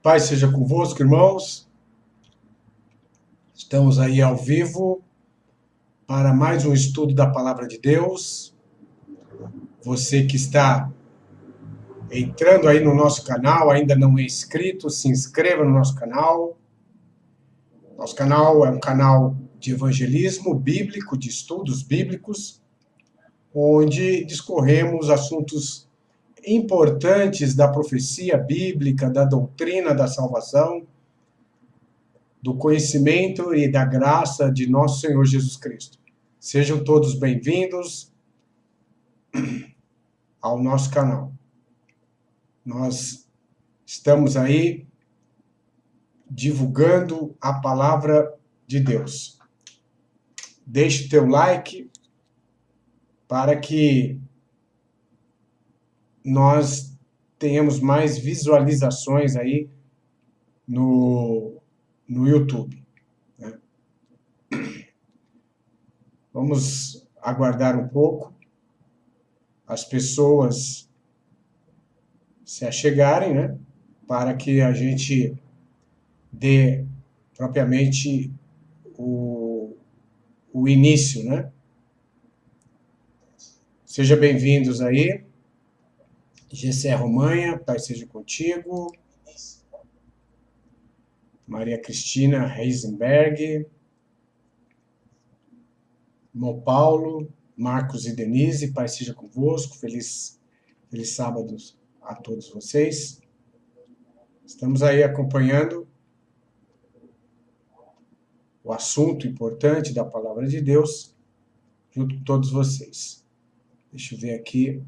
Paz seja convosco, irmãos. Estamos aí ao vivo para mais um estudo da Palavra de Deus. Você que está entrando aí no nosso canal, ainda não é inscrito, se inscreva no nosso canal. Nosso canal é um canal de evangelismo bíblico, de estudos bíblicos, onde discorremos assuntos importantes da profecia bíblica, da doutrina da salvação, do conhecimento e da graça de nosso Senhor Jesus Cristo. Sejam todos bem-vindos ao nosso canal. Nós estamos aí divulgando a palavra de Deus. Deixe teu like para que nós tenhamos mais visualizações aí no YouTube. Né? Vamos aguardar um pouco as pessoas se achegarem, né? Para que a gente dê propriamente o início, né? Sejam bem-vindos aí. Gessé Romanha, Paz seja contigo. Maria Cristina Heisenberg. Mo Paulo, Marcos e Denise, Paz seja convosco. Feliz sábado a todos vocês. Estamos aí acompanhando o assunto importante da Palavra de Deus junto com todos vocês. Deixa eu ver aqui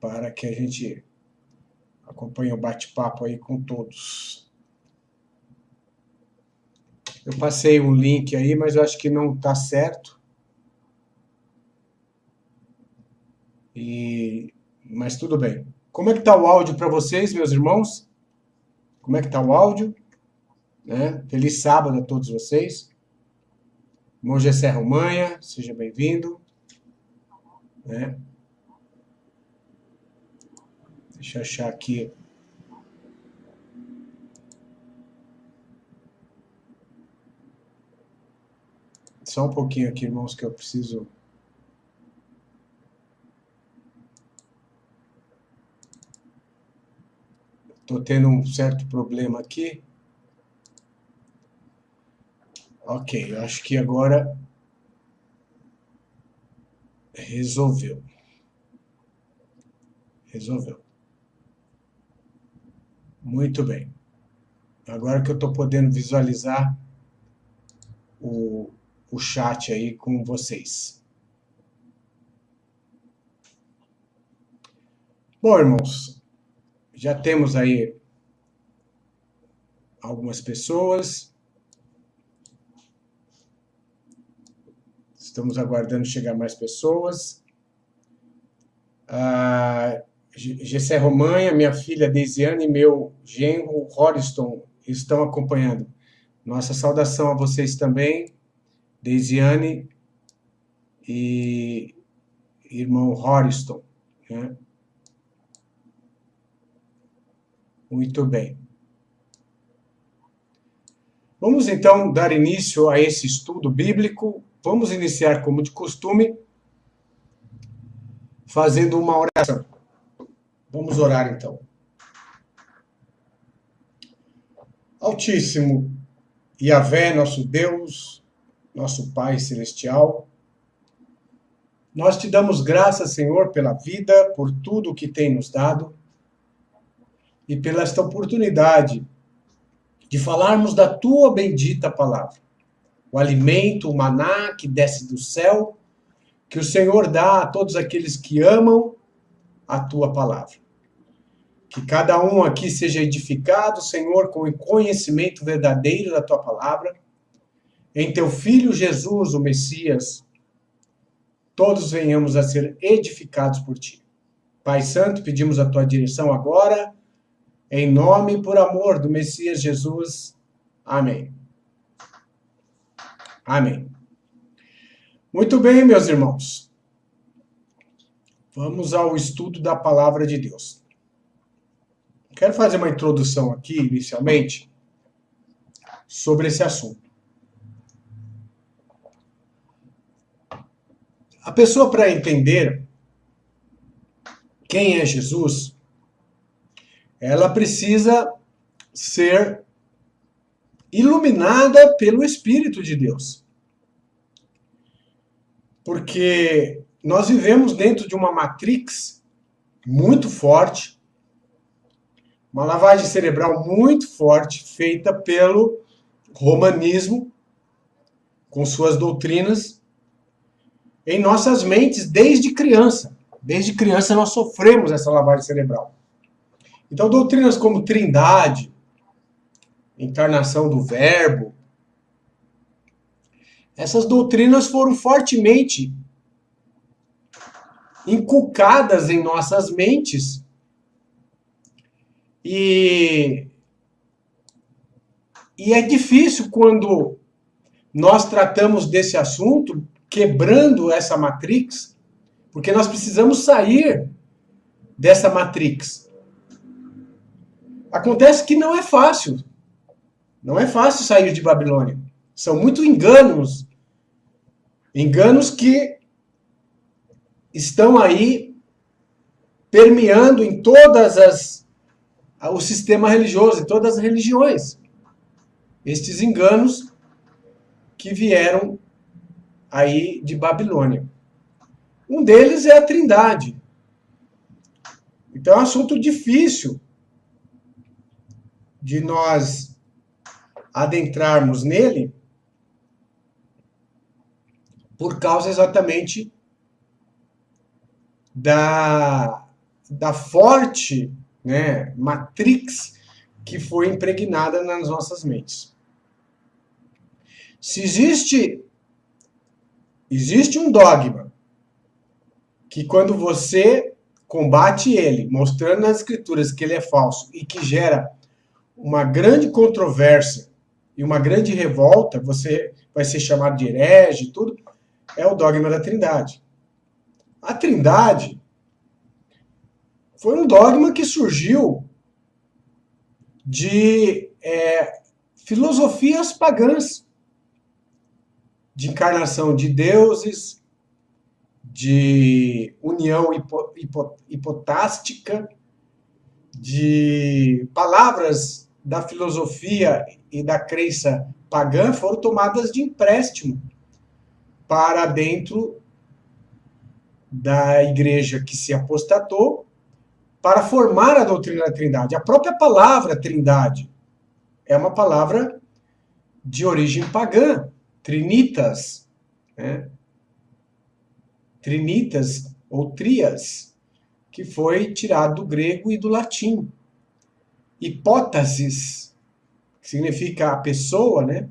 para que a gente acompanhe o bate-papo aí com todos. Eu passei um link aí, mas eu acho que não está certo. Mas tudo bem. Como é que está o áudio para vocês, meus irmãos? Como é que está o áudio? Né? Feliz sábado a todos vocês. Irmão Gessé Romanha, seja bem-vindo. Né? Deixa eu achar aqui. Só um pouquinho aqui, irmãos, que eu preciso... Estou tendo um certo problema aqui. Ok, eu acho que agora resolveu. Muito bem. Agora que eu estou podendo visualizar o chat aí com vocês. Bom, irmãos, já temos aí algumas pessoas. Estamos aguardando chegar mais pessoas. Gessé Romanha, minha filha Deisiane e meu genro Horiston estão acompanhando. Nossa saudação a vocês também, Deisiane e irmão Horiston. Né? Muito bem. Vamos então dar início a esse estudo bíblico. Vamos iniciar, como de costume, fazendo uma oração. Vamos orar então. Altíssimo Yahvé, nosso Deus, nosso Pai Celestial, nós te damos graças, Senhor, pela vida, por tudo que tem nos dado e pela esta oportunidade de falarmos da tua bendita palavra. O alimento, o maná que desce do céu, que o Senhor dá a todos aqueles que amam a tua palavra. Que cada um aqui seja edificado, Senhor, com o conhecimento verdadeiro da tua palavra. Em teu Filho Jesus, o Messias, todos venhamos a ser edificados por ti. Pai Santo, pedimos a tua direção agora, em nome e por amor do Messias Jesus. Amém. Amém. Muito bem, meus irmãos. Vamos ao estudo da palavra de Deus. Quero fazer uma introdução aqui, inicialmente, sobre esse assunto. A pessoa, para entender quem é Jesus, ela precisa ser iluminada pelo Espírito de Deus. Porque nós vivemos dentro de uma matrix muito forte, uma lavagem cerebral muito forte, feita pelo romanismo, com suas doutrinas, em nossas mentes desde criança. Desde criança nós sofremos essa lavagem cerebral. Então, doutrinas como Trindade, encarnação do Verbo, essas doutrinas foram fortemente inculcadas em nossas mentes e é difícil quando nós tratamos desse assunto, quebrando essa matrix, porque nós precisamos sair dessa matrix. Acontece que não é fácil. Não é fácil sair de Babilônia. São muitos enganos. Enganos que estão aí permeando em o sistema religioso, em todas as religiões. Estes enganos que vieram aí de Babilônia. Um deles é a Trindade. Então é um assunto difícil de nós adentrarmos nele por causa exatamente da forte, né, matrix que foi impregnada nas nossas mentes. Se existe um dogma que quando você combate ele, mostrando nas escrituras que ele é falso e que gera uma grande controvérsia e uma grande revolta, você vai ser chamado de herege e tudo, é o dogma da Trindade. A Trindade foi um dogma que surgiu de filosofias pagãs, de encarnação de deuses, de união hipotástica, de palavras da filosofia e da crença pagã foram tomadas de empréstimo para dentro da igreja que se apostatou para formar a doutrina da Trindade. A própria palavra Trindade é uma palavra de origem pagã, trinitas, né? Trinitas ou trias, que foi tirado do grego e do latim. Hipótasis, que significa a pessoa, né?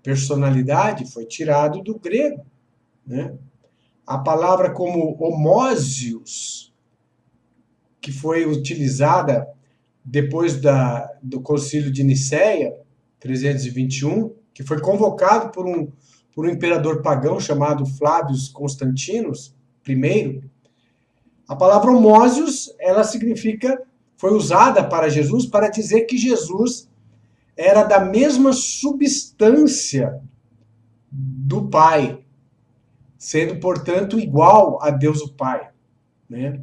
Personalidade, foi tirado do grego, né? A palavra como homósios, que foi utilizada depois do Concílio de Nicéia, 321, que foi convocado por um imperador pagão chamado Flávio Constantinos I. A palavra homósios, ela foi usada para Jesus para dizer que Jesus era da mesma substância do Pai, sendo, portanto, igual a Deus o Pai, né?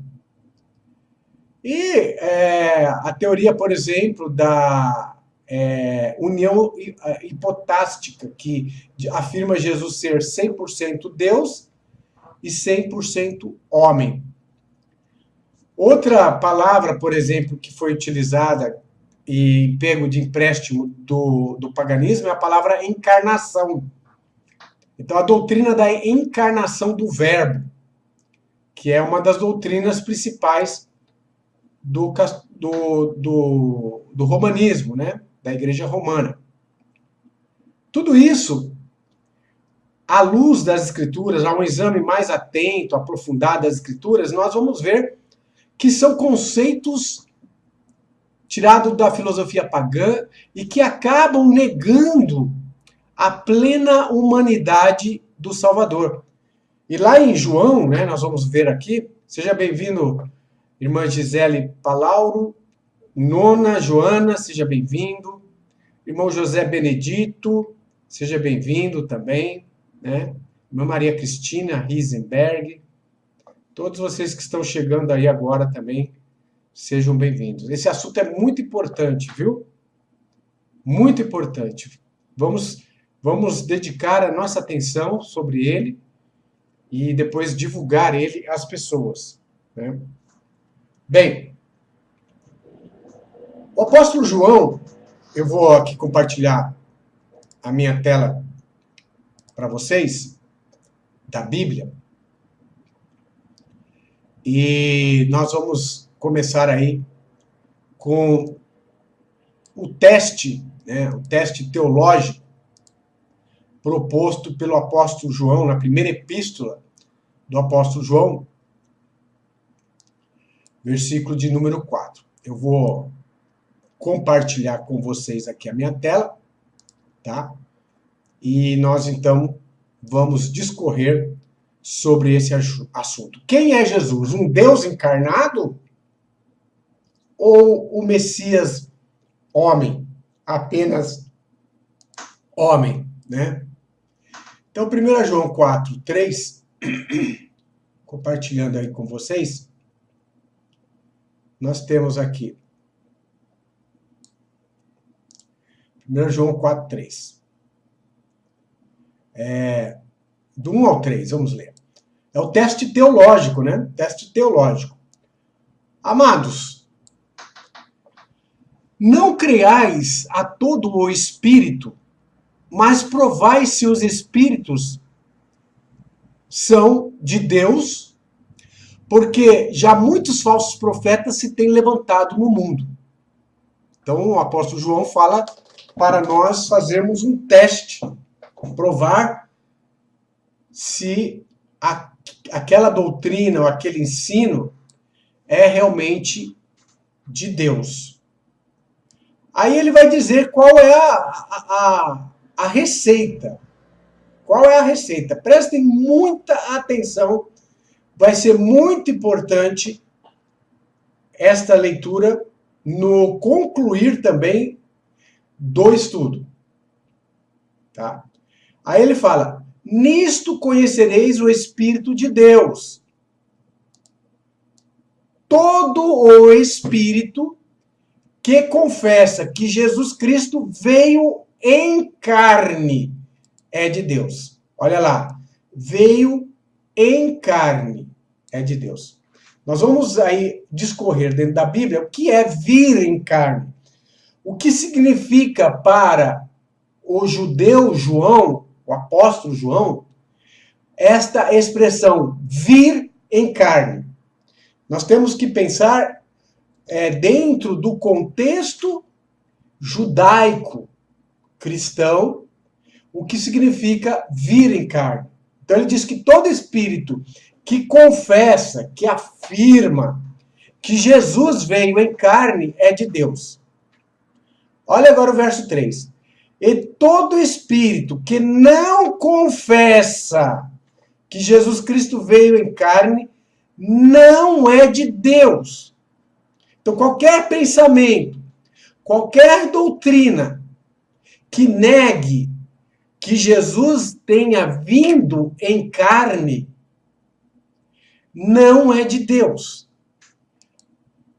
E a teoria, por exemplo, da união hipotástica, que afirma Jesus ser 100% Deus e 100% homem. Outra palavra, por exemplo, que foi utilizada e pego de empréstimo do paganismo é a palavra encarnação. Então, a doutrina da encarnação do Verbo, que é uma das doutrinas principais do romanismo, né? Da Igreja Romana. Tudo isso, à luz das Escrituras, a um exame mais atento, aprofundado das Escrituras, nós vamos ver que são conceitos tirados da filosofia pagã e que acabam negando a plena humanidade do Salvador. E lá em João, né, nós vamos ver aqui, seja bem-vindo, irmã Gisele Palauro, Nona Joana, seja bem-vindo. Irmão José Benedito, seja bem-vindo também, né? Irmã Maria Cristina Risenberg. Todos vocês que estão chegando aí agora também, sejam bem-vindos. Esse assunto é muito importante, viu? Muito importante. Vamos dedicar a nossa atenção sobre ele e depois divulgar ele às pessoas, né? Bem, o apóstolo João, eu vou aqui compartilhar a minha tela para vocês, da Bíblia, e nós vamos começar aí com o teste, né, o teste teológico proposto pelo apóstolo João, na primeira epístola do apóstolo João, versículo de número 4. Eu vou compartilhar com vocês aqui a minha tela, tá? E nós, então, vamos discorrer sobre esse assunto. Quem é Jesus? Um Deus encarnado? Ou o Messias homem? Apenas homem, né? Então, 1 João 4, 3, compartilhando aí com vocês, nós temos aqui 1 João 4, 3. Do 1 ao 3, vamos ler. É o teste teológico, né? Teste teológico. Amados, não creais a todo o Espírito, mas provai se os Espíritos são de Deus, porque já muitos falsos profetas se têm levantado no mundo. Então o apóstolo João fala para nós fazermos um teste, provar se aquela doutrina ou aquele ensino é realmente de Deus. Aí ele vai dizer qual é a receita. Qual é a receita? Prestem muita atenção. Vai ser muito importante esta leitura no concluir também do estudo. Tá? Aí ele fala: nisto conhecereis o Espírito de Deus. Todo o Espírito que confessa que Jesus Cristo veio em carne é de Deus. Olha lá, veio em carne é de Deus. Nós vamos aí discorrer dentro da Bíblia o que é vir em carne. O que significa para o judeu João, o apóstolo João, esta expressão vir em carne. Nós temos que pensar dentro do contexto judaico cristão, o que significa vir em carne. Então ele diz que todo espírito que confessa, que afirma que Jesus veio em carne é de Deus. Olha agora o verso 3. E todo espírito que não confessa que Jesus Cristo veio em carne não é de Deus. Então qualquer pensamento, qualquer doutrina que negue que Jesus tenha vindo em carne não é de Deus,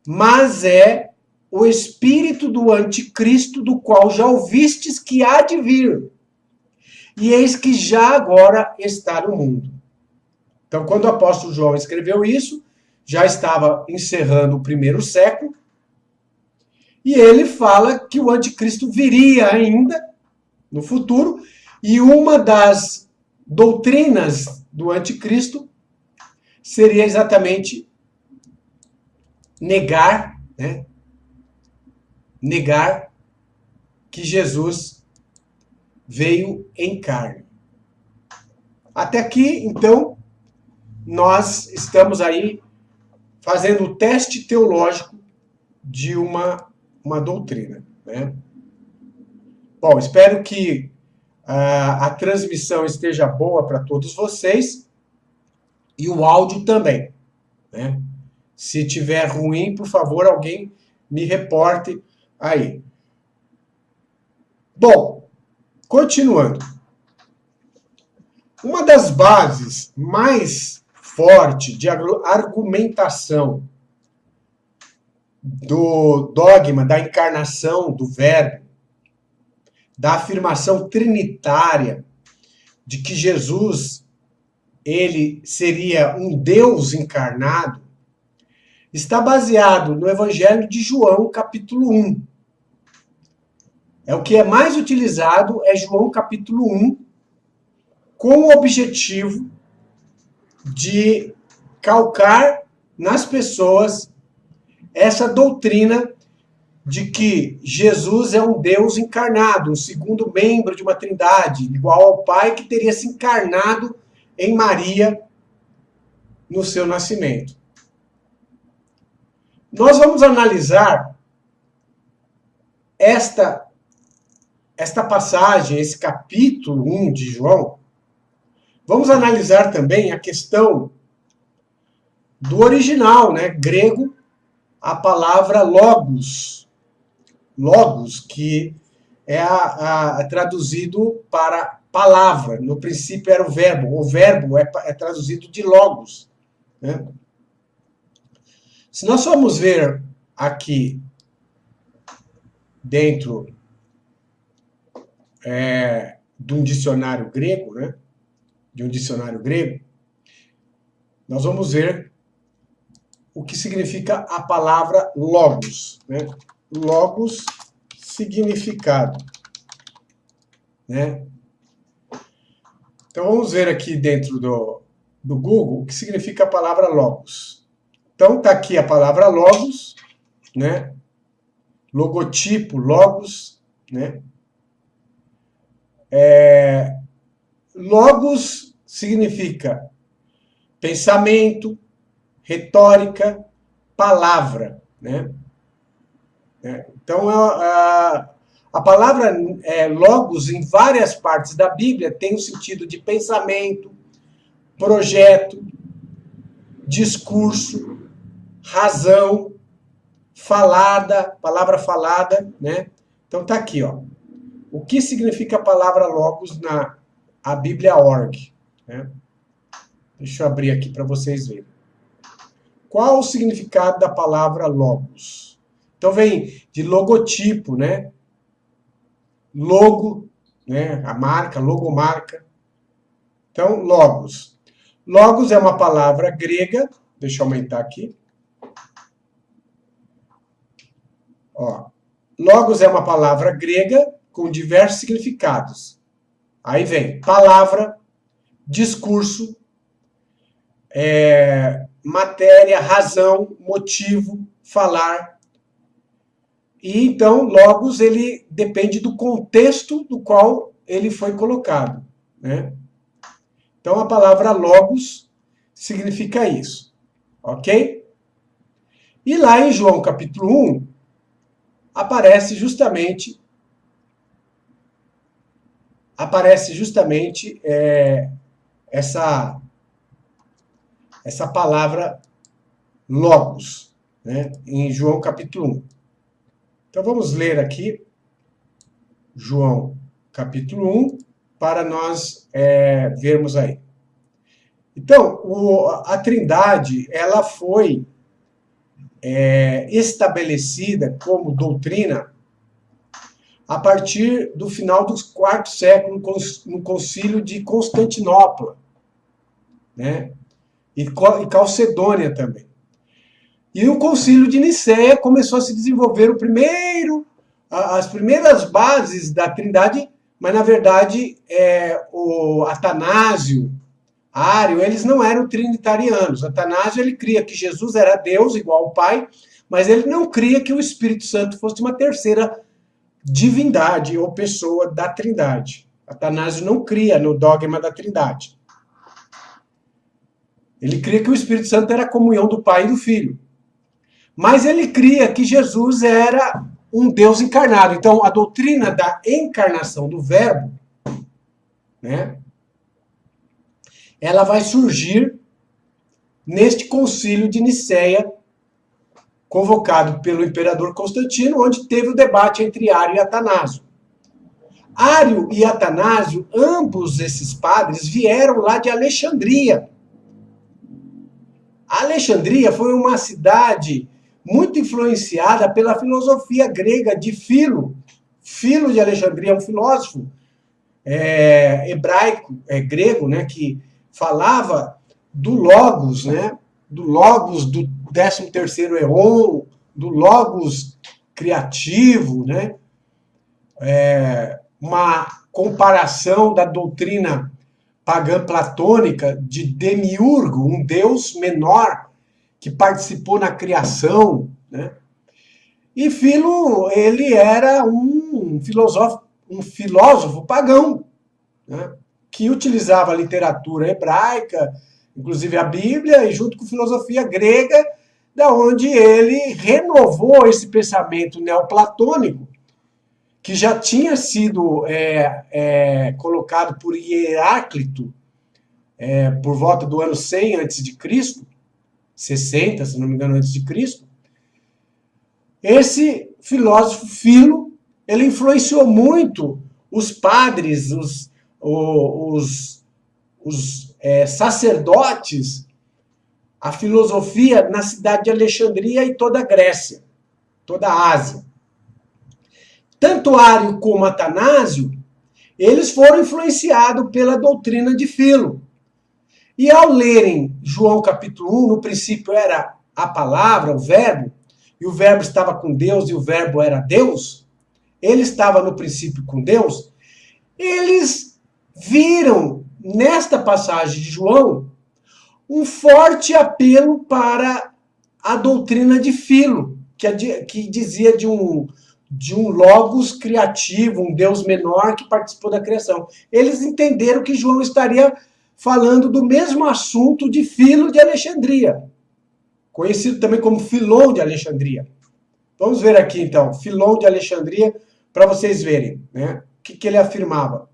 mas é o espírito do anticristo, do qual já ouvistes que há de vir, e eis que já agora está no mundo. Então, quando o apóstolo João escreveu isso, já estava encerrando o primeiro século, e ele fala que o anticristo viria ainda no futuro, e uma das doutrinas do anticristo seria exatamente negar, né? Negar que Jesus veio em carne. Até aqui, então, nós estamos aí fazendo o teste teológico de uma doutrina, né? Bom, espero que a transmissão esteja boa para todos vocês e o áudio também, né? Se tiver ruim, por favor, alguém me reporte aí. Bom, continuando. Uma das bases mais fortes de argumentação do dogma da encarnação do Verbo, da afirmação trinitária de que Jesus ele seria um Deus encarnado, está baseado no Evangelho de João, capítulo 1. É o que é mais utilizado, é João, capítulo 1, com o objetivo de calcar nas pessoas essa doutrina de que Jesus é um Deus encarnado, um segundo membro de uma trindade, igual ao Pai, que teria se encarnado em Maria no seu nascimento. Nós vamos analisar esta passagem, esse capítulo 1 de João. Vamos analisar também a questão do original, né, grego, a palavra logos. Logos, que é traduzido para palavra. No princípio era o verbo é traduzido de logos. Né? Se nós formos ver aqui dentro de um dicionário grego, né? De um dicionário grego, nós vamos ver o que significa a palavra logos, né? Logos, significado, né? Então vamos ver aqui dentro do Google o que significa a palavra logos. Então tá aqui a palavra logos, né? Logotipo, logos, né? Logos significa pensamento, retórica, palavra, né? Então, a palavra logos, em várias partes da Bíblia, tem o sentido de pensamento, projeto, discurso, razão, falada, palavra falada, né? Então, tá aqui, ó. O que significa a palavra logos na a Bíblia.org, né? Deixa eu abrir aqui para vocês verem. Qual o significado da palavra logos? Então vem de logotipo, né? Logo, né? A marca, logomarca. Então, logos. Logos é uma palavra grega. Deixa eu aumentar aqui. Ó. Logos é uma palavra grega com diversos significados. Aí vem palavra, discurso, matéria, razão, motivo, falar. E então, logos, ele depende do contexto do qual ele foi colocado, né? Então, a palavra logos significa isso, ok? E lá em João capítulo 1, aparece justamente essa palavra logos, né? Em João capítulo 1. Então vamos ler aqui João capítulo 1 para nós vermos aí. Então, a Trindade, ela foi estabelecida como doutrina a partir do final do quarto século, no concílio de Constantinopla, né? E Calcedônia também. E o concílio de Nicéia começou a se desenvolver as primeiras bases da Trindade, mas na verdade o Atanásio, Ário, eles não eram trinitarianos. Atanásio, ele cria que Jesus era Deus, igual ao Pai, mas ele não cria que o Espírito Santo fosse uma terceira divindade ou pessoa da Trindade. Atanásio não cria no dogma da Trindade. Ele cria que o Espírito Santo era a comunhão do Pai e do Filho. Mas ele cria que Jesus era um Deus encarnado. Então, a doutrina da encarnação do Verbo, né, ela vai surgir neste concílio de Nicéia, convocado pelo imperador Constantino, onde teve o debate entre Ário e Atanásio. Ário e Atanásio, ambos esses padres, vieram lá de Alexandria. Alexandria foi uma cidade muito influenciada pela filosofia grega de Filo. Filo de Alexandria é um filósofo hebraico, grego, né, que falava do Logos, né, do Logos do 13º Eon, do Logos criativo, né, uma comparação da doutrina pagã platônica de Demiurgo, um deus menor que participou na criação, né? E Filo, ele era um filósofo pagão, né? Que utilizava a literatura hebraica, inclusive a Bíblia, e junto com filosofia grega, da onde ele renovou esse pensamento neoplatônico, que já tinha sido colocado por Heráclito por volta do ano 100 a.C., 60, se não me engano, antes de Cristo. Esse filósofo Filo, ele influenciou muito os padres, os sacerdotes, a filosofia na cidade de Alexandria e toda a Grécia, toda a Ásia. Tanto Ário como Atanásio, eles foram influenciados pela doutrina de Filo. E ao lerem João capítulo 1, no princípio era a palavra, o verbo, e o verbo estava com Deus e o verbo era Deus, ele estava no princípio com Deus, eles viram nesta passagem de João um forte apelo para a doutrina de Filo, que dizia de um logos criativo, um Deus menor que participou da criação. Eles entenderam que João estaria falando do mesmo assunto de Filo de Alexandria, conhecido também como Filon de Alexandria. Vamos ver aqui então, Filon de Alexandria, para vocês verem, né? O que ele afirmava.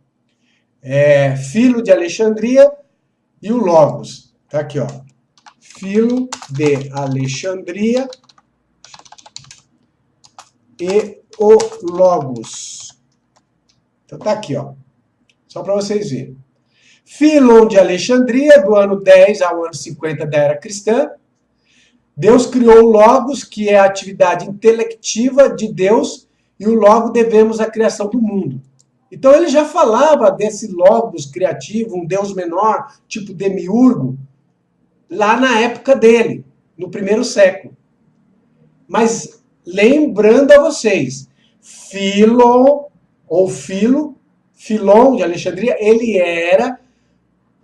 Filo de Alexandria e o Logos. Tá aqui, ó. Filo de Alexandria e o Logos. Então tá aqui, ó. Só para vocês verem. Filon de Alexandria, do ano 10 ao ano 50 da era cristã. Deus criou o Logos, que é a atividade intelectiva de Deus, e o Logos devemos à criação do mundo. Então ele já falava desse Logos criativo, um Deus menor, tipo Demiurgo, lá na época dele, no primeiro século. Mas lembrando a vocês, Filon de Alexandria, ele era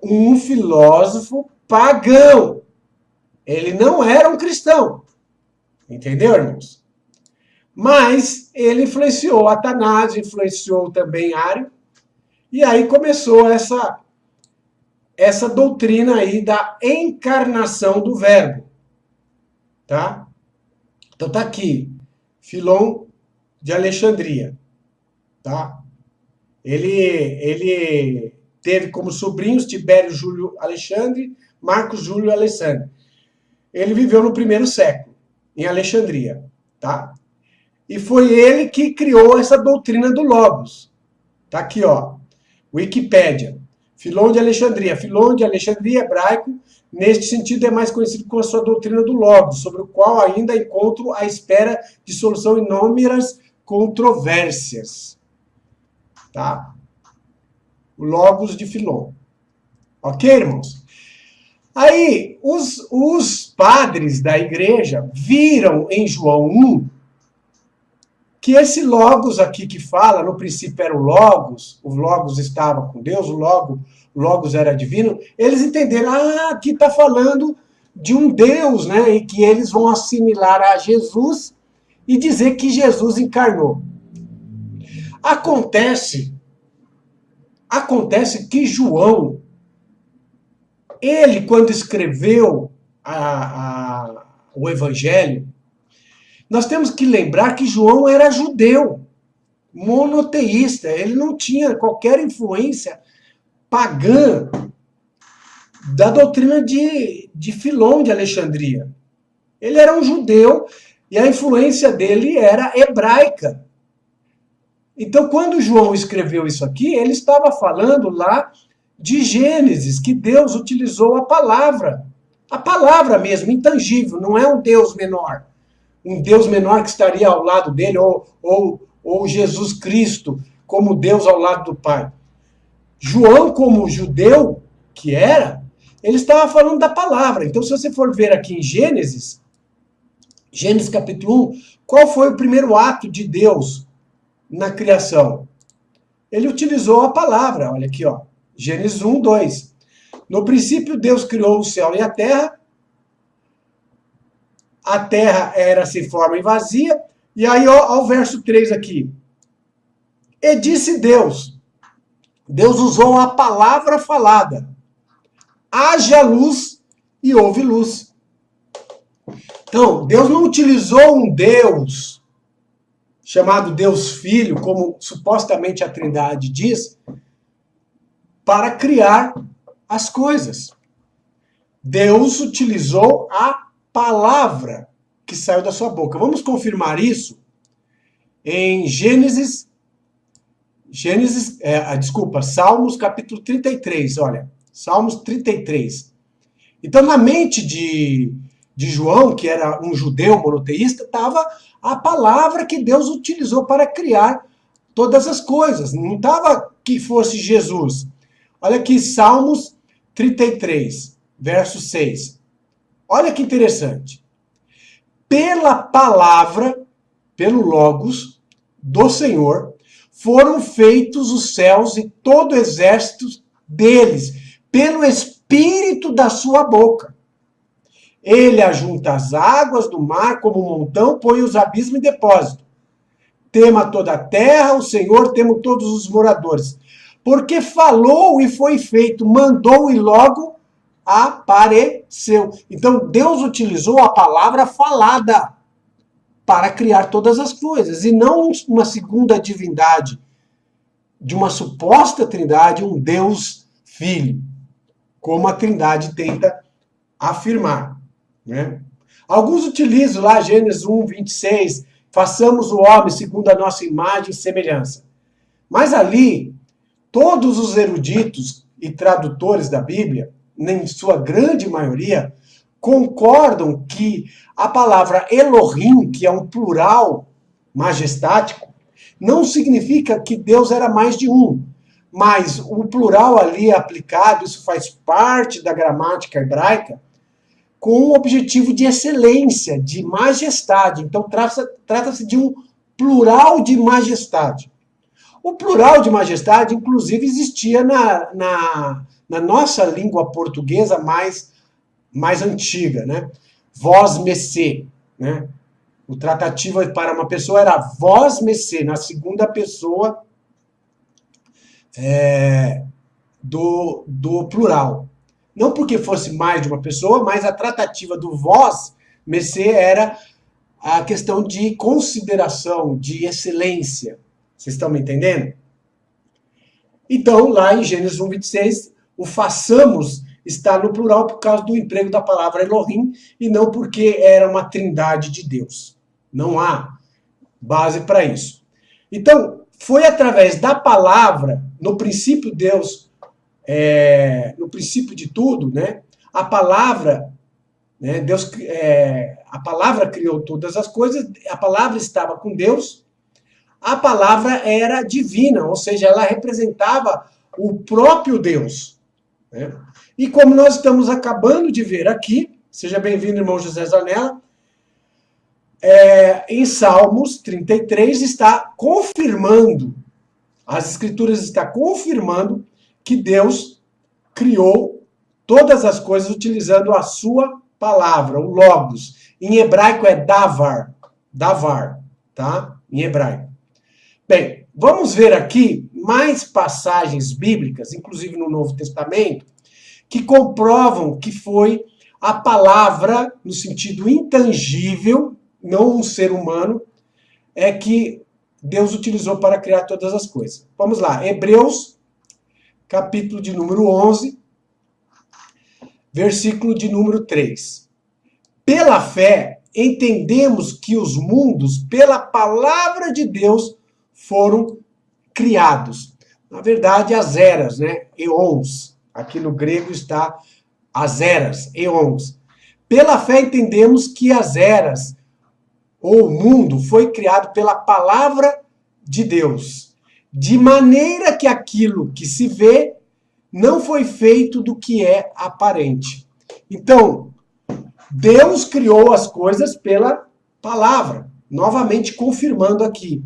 um filósofo pagão. Ele não era um cristão. Entendeu, irmãos? Mas ele influenciou Atanásio, influenciou também Ário, e aí começou essa doutrina aí da encarnação do verbo. Tá? Então tá aqui, Filon de Alexandria. Tá? Ele teve como sobrinhos Tibério Júlio Alexandre, Marcos Júlio Alexandre. Ele viveu no primeiro século, em Alexandria, tá? E foi ele que criou essa doutrina do Logos. Tá aqui, ó, Wikipédia. Filon de Alexandria. Filon de Alexandria, hebraico, neste sentido é mais conhecido com a sua doutrina do Logos, sobre o qual ainda encontro à espera de solução inúmeras controvérsias. Tá? O Logos de Filon. Ok, irmãos? Aí, os padres da igreja viram em João 1 que esse Logos aqui que fala, no princípio era o Logos estava com Deus, o Logos era divino, eles entenderam, aqui está falando de um Deus, né, e que eles vão assimilar a Jesus e dizer que Jesus encarnou. Acontece que João, ele quando escreveu o Evangelho, nós temos que lembrar que João era judeu, monoteísta, ele não tinha qualquer influência pagã da doutrina de Filon de Alexandria. Ele era um judeu E a influência dele era hebraica. Então, quando João escreveu isso aqui, ele estava falando lá de Gênesis, que Deus utilizou a palavra mesmo, intangível, não é um Deus menor. Um Deus menor que estaria ao lado dele, ou Jesus Cristo como Deus ao lado do Pai. João, como judeu que era, ele estava falando da palavra. Então, se você for ver aqui em Gênesis capítulo 1, qual foi o primeiro ato de Deus na criação? Ele utilizou a palavra, olha aqui, ó. Gênesis 1, 2. No princípio, Deus criou o céu e a terra era sem forma e vazia, e aí, ó o verso 3 aqui. E disse Deus usou a palavra falada, haja luz e houve luz. Então, Deus não utilizou um Deus chamado Deus Filho, como supostamente a Trindade diz, para criar as coisas. Deus utilizou a palavra que saiu da sua boca. Vamos confirmar isso em Salmos capítulo 33, olha, Salmos 33. Então, na mente de João, que era um judeu monoteísta, estava a palavra que Deus utilizou para criar todas as coisas. Não estava que fosse Jesus. Olha aqui, Salmos 33, verso 6. Olha que interessante. Pela palavra, pelo Logos do Senhor, foram feitos os céus e todo o exército deles, pelo Espírito da sua boca. Ele ajunta as águas do mar como um montão, põe os abismos em depósito. Tema toda a terra, o Senhor, temo todos os moradores. Porque falou e foi feito, mandou e logo apareceu. Então, Deus utilizou a palavra falada para criar todas as coisas, e não uma segunda divindade, de uma suposta trindade, um Deus Filho, como a Trindade tenta afirmar. Né? Alguns utilizam lá Gênesis 1, 26, façamos o homem segundo a nossa imagem e semelhança. Mas ali, todos os eruditos e tradutores da Bíblia, em sua grande maioria, concordam que a palavra Elohim, que é um plural majestático, não significa que Deus era mais de um. Mas o plural ali aplicado, isso faz parte da gramática hebraica, com um objetivo de excelência, de majestade. Então, trata-se de um plural de majestade. O plural de majestade, inclusive, existia na nossa língua portuguesa mais antiga, né? Vós me se, né? O tratativo para uma pessoa era vós me se, na segunda pessoa do plural. Não porque fosse mais de uma pessoa, mas a tratativa do vós me se era a questão de consideração, de excelência. Vocês estão me entendendo? Então, lá em Gênesis 1, 26, o façamos está no plural por causa do emprego da palavra Elohim e não porque era uma trindade de Deus. Não há base para isso. Então, foi através da palavra, no princípio Deus, no princípio de tudo, né? A palavra, né? A palavra criou todas as coisas, a palavra estava com Deus, a palavra era divina, ou seja, ela representava o próprio Deus. Né? E como nós estamos acabando de ver aqui, seja bem-vindo, irmão José Zanella, em Salmos 33 está confirmando, as Escrituras estão confirmando que Deus criou todas as coisas utilizando a sua palavra, o Logos. Em hebraico é davar, tá? Em hebraico. Bem, vamos ver aqui mais passagens bíblicas, inclusive no Novo Testamento, que comprovam que foi a palavra, no sentido intangível, não um ser humano, que Deus utilizou para criar todas as coisas. Vamos lá, Hebreus, capítulo de número 11, versículo de número 3. Pela fé, entendemos que os mundos, pela palavra de Deus, foram criados. Na verdade, as eras, né? Eons. Aqui no grego está as eras, eons. Pela fé entendemos que as eras, ou o mundo, foi criado pela palavra de Deus. De maneira que aquilo que se vê não foi feito do que é aparente. Então, Deus criou as coisas pela palavra. Novamente confirmando aqui.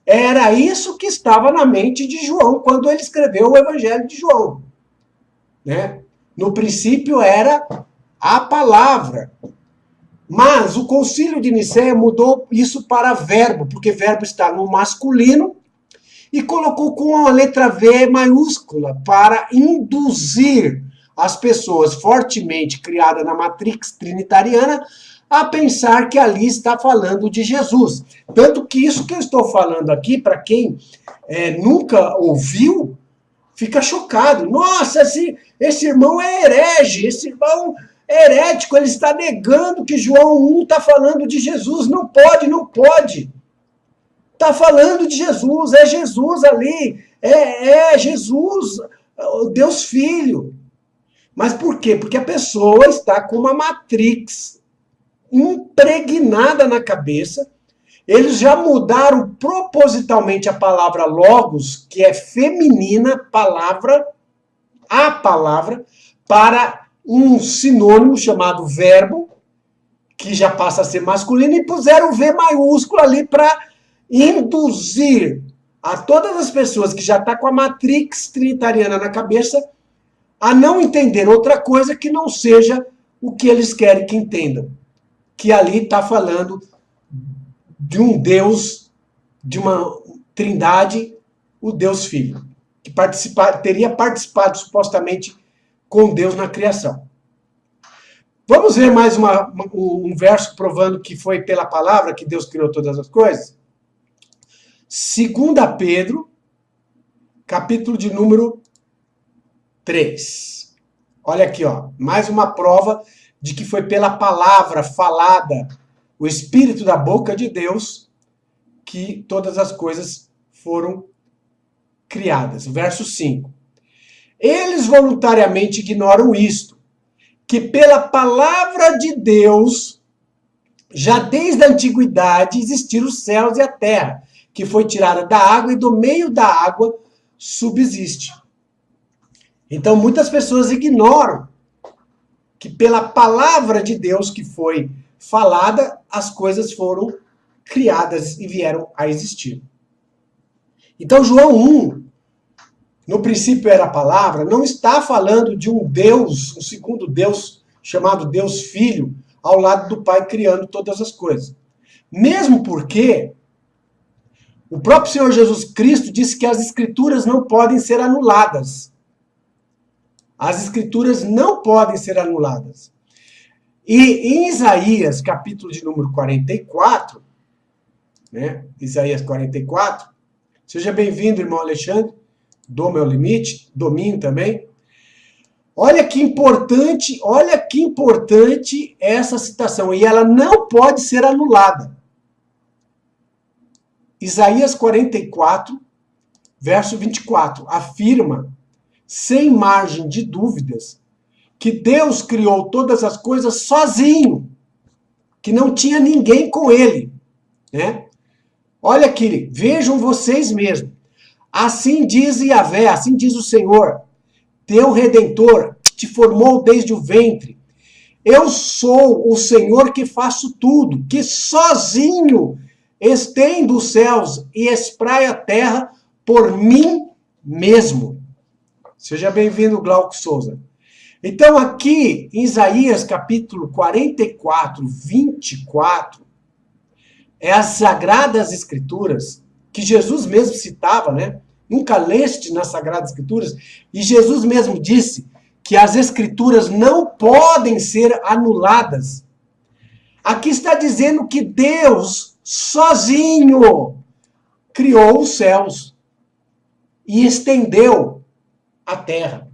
Era isso que estava na mente de João quando ele escreveu o Evangelho de João. Né? No princípio era a palavra. Mas o Concílio de Nicéia mudou isso para verbo, porque verbo está no masculino, e colocou com a letra V maiúscula para induzir as pessoas fortemente criadas na matrix trinitariana a pensar que ali está falando de Jesus. Tanto que isso que eu estou falando aqui, para quem nunca ouviu, fica chocado. Nossa, esse irmão é herege, esse irmão é herético, ele está negando que João 1 está falando de Jesus. Não pode, não pode. Está falando de Jesus, é Jesus ali, é Jesus, o Deus Filho. Mas por quê? Porque a pessoa está com uma matrix impregnada na cabeça. Eles já mudaram propositalmente a palavra logos, que é feminina, a palavra, para um sinônimo chamado verbo, que já passa a ser masculino, e puseram o V maiúsculo ali para induzir a todas as pessoas que já estão com a matrix trinitariana na cabeça a não entender outra coisa que não seja o que eles querem que entendam. Que ali está falando de um Deus, de uma trindade, o Deus Filho, que teria participado supostamente com Deus na criação. Vamos ver mais um verso provando que foi pela palavra que Deus criou todas as coisas? 2 Pedro, capítulo de número 3. Olha aqui, ó, mais uma prova de que foi pela palavra falada, o Espírito da boca de Deus, que todas as coisas foram criadas. Verso 5. Eles voluntariamente ignoram isto, que pela palavra de Deus, já desde a antiguidade, existiram os céus e a terra, que foi tirada da água e do meio da água subsiste. Então, muitas pessoas ignoram que pela palavra de Deus que foi falada, as coisas foram criadas e vieram a existir. Então, João 1, no princípio era a palavra, não está falando de um Deus, um segundo Deus, chamado Deus Filho, ao lado do Pai criando todas as coisas. Mesmo porque o próprio Senhor Jesus Cristo disse que as Escrituras não podem ser anuladas. As Escrituras não podem ser anuladas. E em Isaías, capítulo de número 44, né? Isaías 44, seja bem-vindo, irmão Alexandre, do meu limite, domínio também. Olha que importante essa citação, e ela não pode ser anulada. Isaías 44, verso 24, afirma, sem margem de dúvidas, que Deus criou todas as coisas sozinho, que não tinha ninguém com ele, né? Olha aqui, vejam vocês mesmos. Assim diz Yahvé, assim diz o Senhor, teu Redentor, que te formou desde o ventre. Eu sou o Senhor que faço tudo, que sozinho estendo os céus e espraia a terra por mim mesmo. Seja bem-vindo, Glauco Souza. Então, aqui, em Isaías, capítulo 44, 24, é as Sagradas Escrituras, que Jesus mesmo citava, né? Nunca leste nas Sagradas Escrituras, e Jesus mesmo disse que as Escrituras não podem ser anuladas. Aqui está dizendo que Deus, sozinho, criou os céus e estendeu a terra.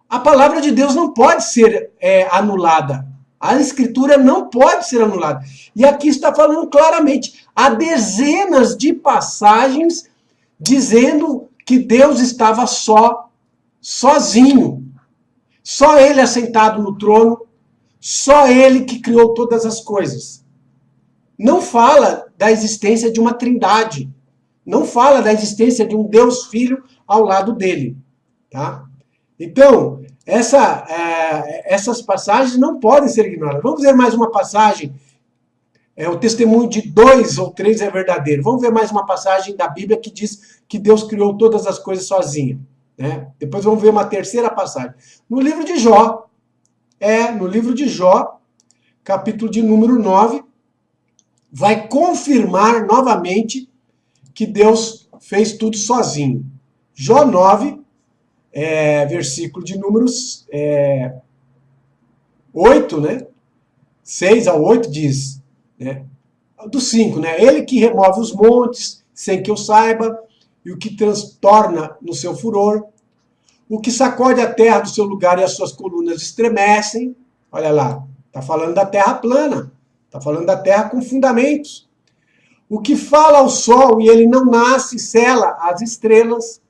A palavra de Deus não pode ser anulada. A escritura não pode ser anulada. E aqui está falando claramente. Há dezenas de passagens dizendo que Deus estava sozinho. Só ele assentado no trono, só ele que criou todas as coisas. Não fala da existência de uma trindade. Não fala da existência de um Deus Filho ao lado dele. Tá? Então, essas passagens não podem ser ignoradas. Vamos ver mais uma passagem. O testemunho de 2 ou 3 é verdadeiro. Vamos ver mais uma passagem da Bíblia que diz que Deus criou todas as coisas sozinho. Né? Depois vamos ver uma terceira passagem. No livro de Jó, no livro de Jó, capítulo de número 9, vai confirmar novamente que Deus fez tudo sozinho. Jó 9, versículo de números 8, né? 6 ao 8 diz, né? Do 5, né? Ele que remove os montes sem que eu saiba, e o que transtorna no seu furor, o que sacode a terra do seu lugar e as suas colunas estremecem. Olha lá, está falando da terra plana, está falando da terra com fundamentos. O que fala ao sol e ele não nasce, sela as estrelas.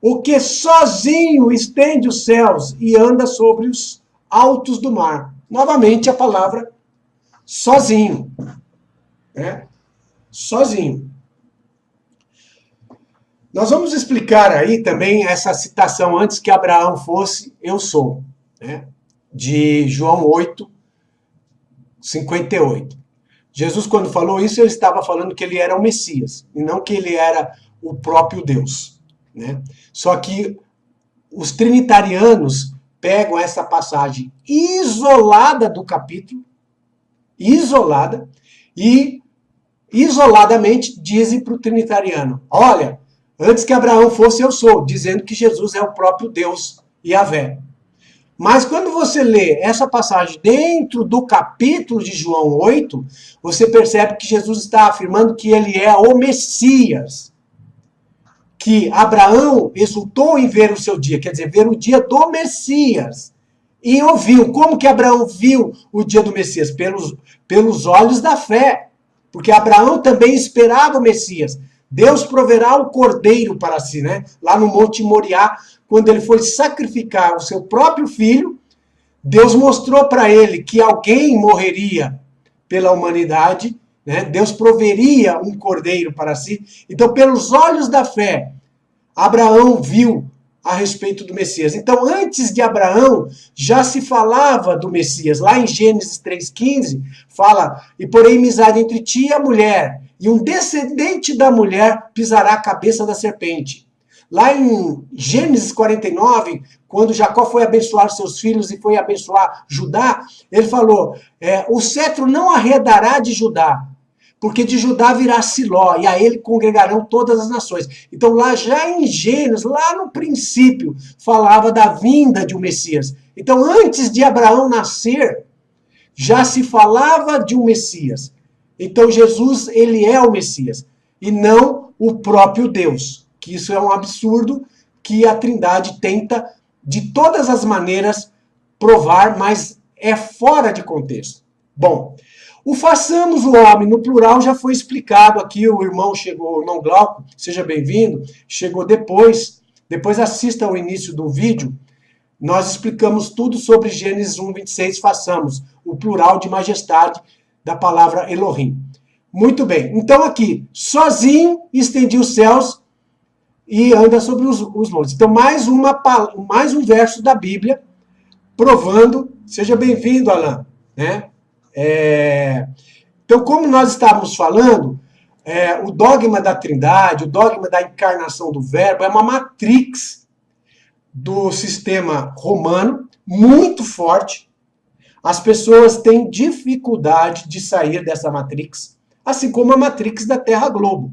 O que sozinho estende os céus e anda sobre os altos do mar. Novamente a palavra sozinho. Né? Sozinho. Nós vamos explicar aí também essa citação antes que Abraão fosse, eu sou. Né? De João 8, 58. Jesus, quando falou isso, ele estava falando que ele era o Messias, e não que ele era o próprio Deus. Né? Só que os trinitarianos pegam essa passagem isolada do capítulo, isolada, e isoladamente dizem para o trinitariano, olha, antes que Abraão fosse, eu sou, dizendo que Jesus é o próprio Deus, Yahvé. Mas quando você lê essa passagem dentro do capítulo de João 8, você percebe que Jesus está afirmando que ele é o Messias. Que Abraão exultou em ver o seu dia, quer dizer, ver o dia do Messias. E ouviu. Como que Abraão viu o dia do Messias? Pelos olhos da fé. Porque Abraão também esperava o Messias. Deus proverá o cordeiro para si, né? Lá no Monte Moriá, quando ele foi sacrificar o seu próprio filho, Deus mostrou para ele que alguém morreria pela humanidade, né? Deus proveria um cordeiro para si. Então, pelos olhos da fé, Abraão viu a respeito do Messias. Então, antes de Abraão, já se falava do Messias. Lá em Gênesis 3,15, fala, e porém amizade entre ti e a mulher, e um descendente da mulher pisará a cabeça da serpente. Lá em Gênesis 49, quando Jacó foi abençoar seus filhos e foi abençoar Judá, ele falou, o cetro não arredará de Judá, porque de Judá virá Siló, e a ele congregarão todas as nações. Então lá já em Gênesis, lá no princípio, falava da vinda de um Messias. Então antes de Abraão nascer, já se falava de um Messias. Então Jesus, ele é o Messias, e não o próprio Deus. Que isso é um absurdo que a Trindade tenta, de todas as maneiras, provar, mas é fora de contexto. Bom, o façamos o homem no plural já foi explicado aqui, o irmão chegou, o irmão Glauco, seja bem-vindo, chegou depois assista ao início do vídeo, nós explicamos tudo sobre Gênesis 1:26, façamos o plural de majestade da palavra Elohim. Muito bem, então aqui, sozinho estendi os céus e anda sobre os montes. Então mais um verso da Bíblia provando, seja bem-vindo, Alain, né? Então, como nós estávamos falando, o dogma da Trindade, o dogma da encarnação do Verbo é uma matrix do sistema romano, muito forte. As pessoas têm dificuldade de sair dessa matrix, assim como a matrix da Terra Globo,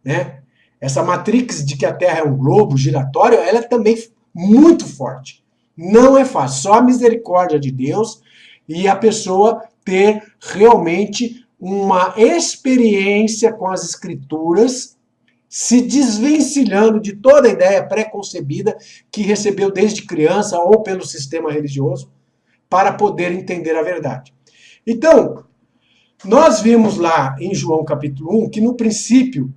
né? Essa matrix de que a Terra é um globo giratório, ela é também muito forte. Não é fácil, só a misericórdia de Deus e a pessoa ter realmente uma experiência com as Escrituras, se desvencilhando de toda a ideia pré-concebida que recebeu desde criança ou pelo sistema religioso, para poder entender a verdade. Então, nós vimos lá em João capítulo 1 que no princípio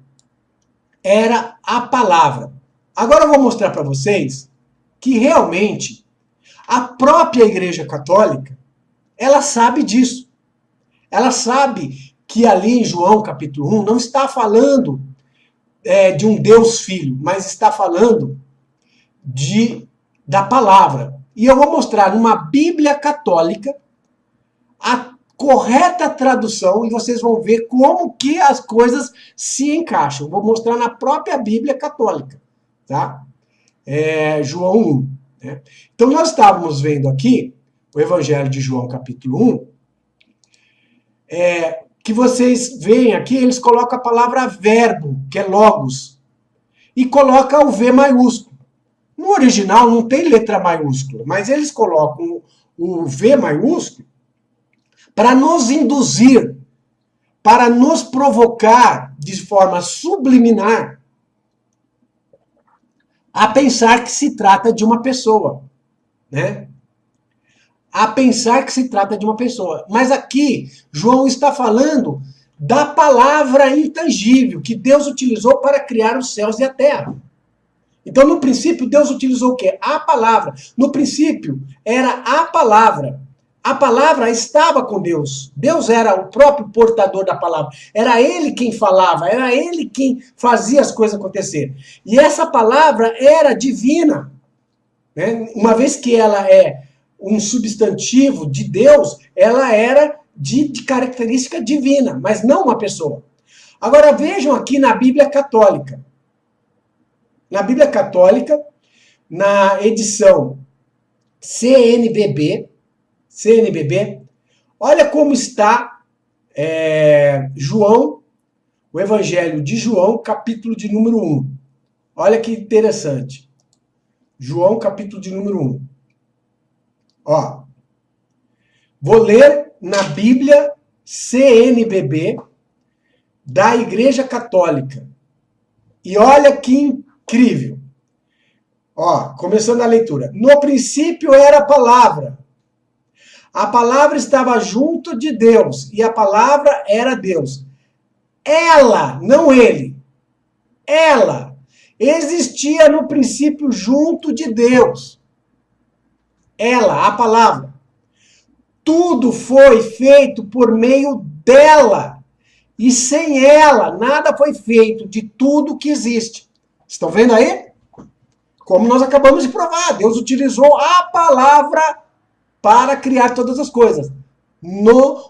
era a palavra. Agora eu vou mostrar para vocês que realmente a própria Igreja Católica, ela sabe disso. Ela sabe que ali em João capítulo 1 não está falando de um Deus Filho, mas está falando da palavra. E eu vou mostrar numa Bíblia católica a correta tradução e vocês vão ver como que as coisas se encaixam. Vou mostrar na própria Bíblia católica, tá? João 1. Né? Então nós estávamos vendo aqui o Evangelho de João capítulo 1, que vocês veem aqui, eles colocam a palavra verbo, que é logos, e coloca o V maiúsculo. No original não tem letra maiúscula, mas eles colocam o V maiúsculo para nos induzir, para nos provocar de forma subliminar a pensar que se trata de uma pessoa, né? A pensar que se trata de uma pessoa. Mas aqui, João está falando da palavra intangível que Deus utilizou para criar os céus e a terra. Então, no princípio, Deus utilizou o quê? A palavra. No princípio, era a palavra. A palavra estava com Deus. Deus era o próprio portador da palavra. Era Ele quem falava, era Ele quem fazia as coisas acontecer. E essa palavra era divina. Né? Uma vez que ela é um substantivo de Deus, ela era de característica divina, mas não uma pessoa. Agora vejam aqui na Bíblia Católica. Na Bíblia Católica, na edição CNBB, olha como está João, o Evangelho de João, capítulo de número 1. Olha que interessante. João, capítulo de número 1. Ó, vou ler na Bíblia CNBB da Igreja Católica. E olha que incrível. Ó, começando a leitura. No princípio era a palavra. A palavra estava junto de Deus e a palavra era Deus. Ela, não ele, ela existia no princípio junto de Deus. Ela, a palavra. Tudo foi feito por meio dela. E sem ela, nada foi feito de tudo que existe. Estão vendo aí? Como nós acabamos de provar, Deus utilizou a palavra para criar todas as coisas.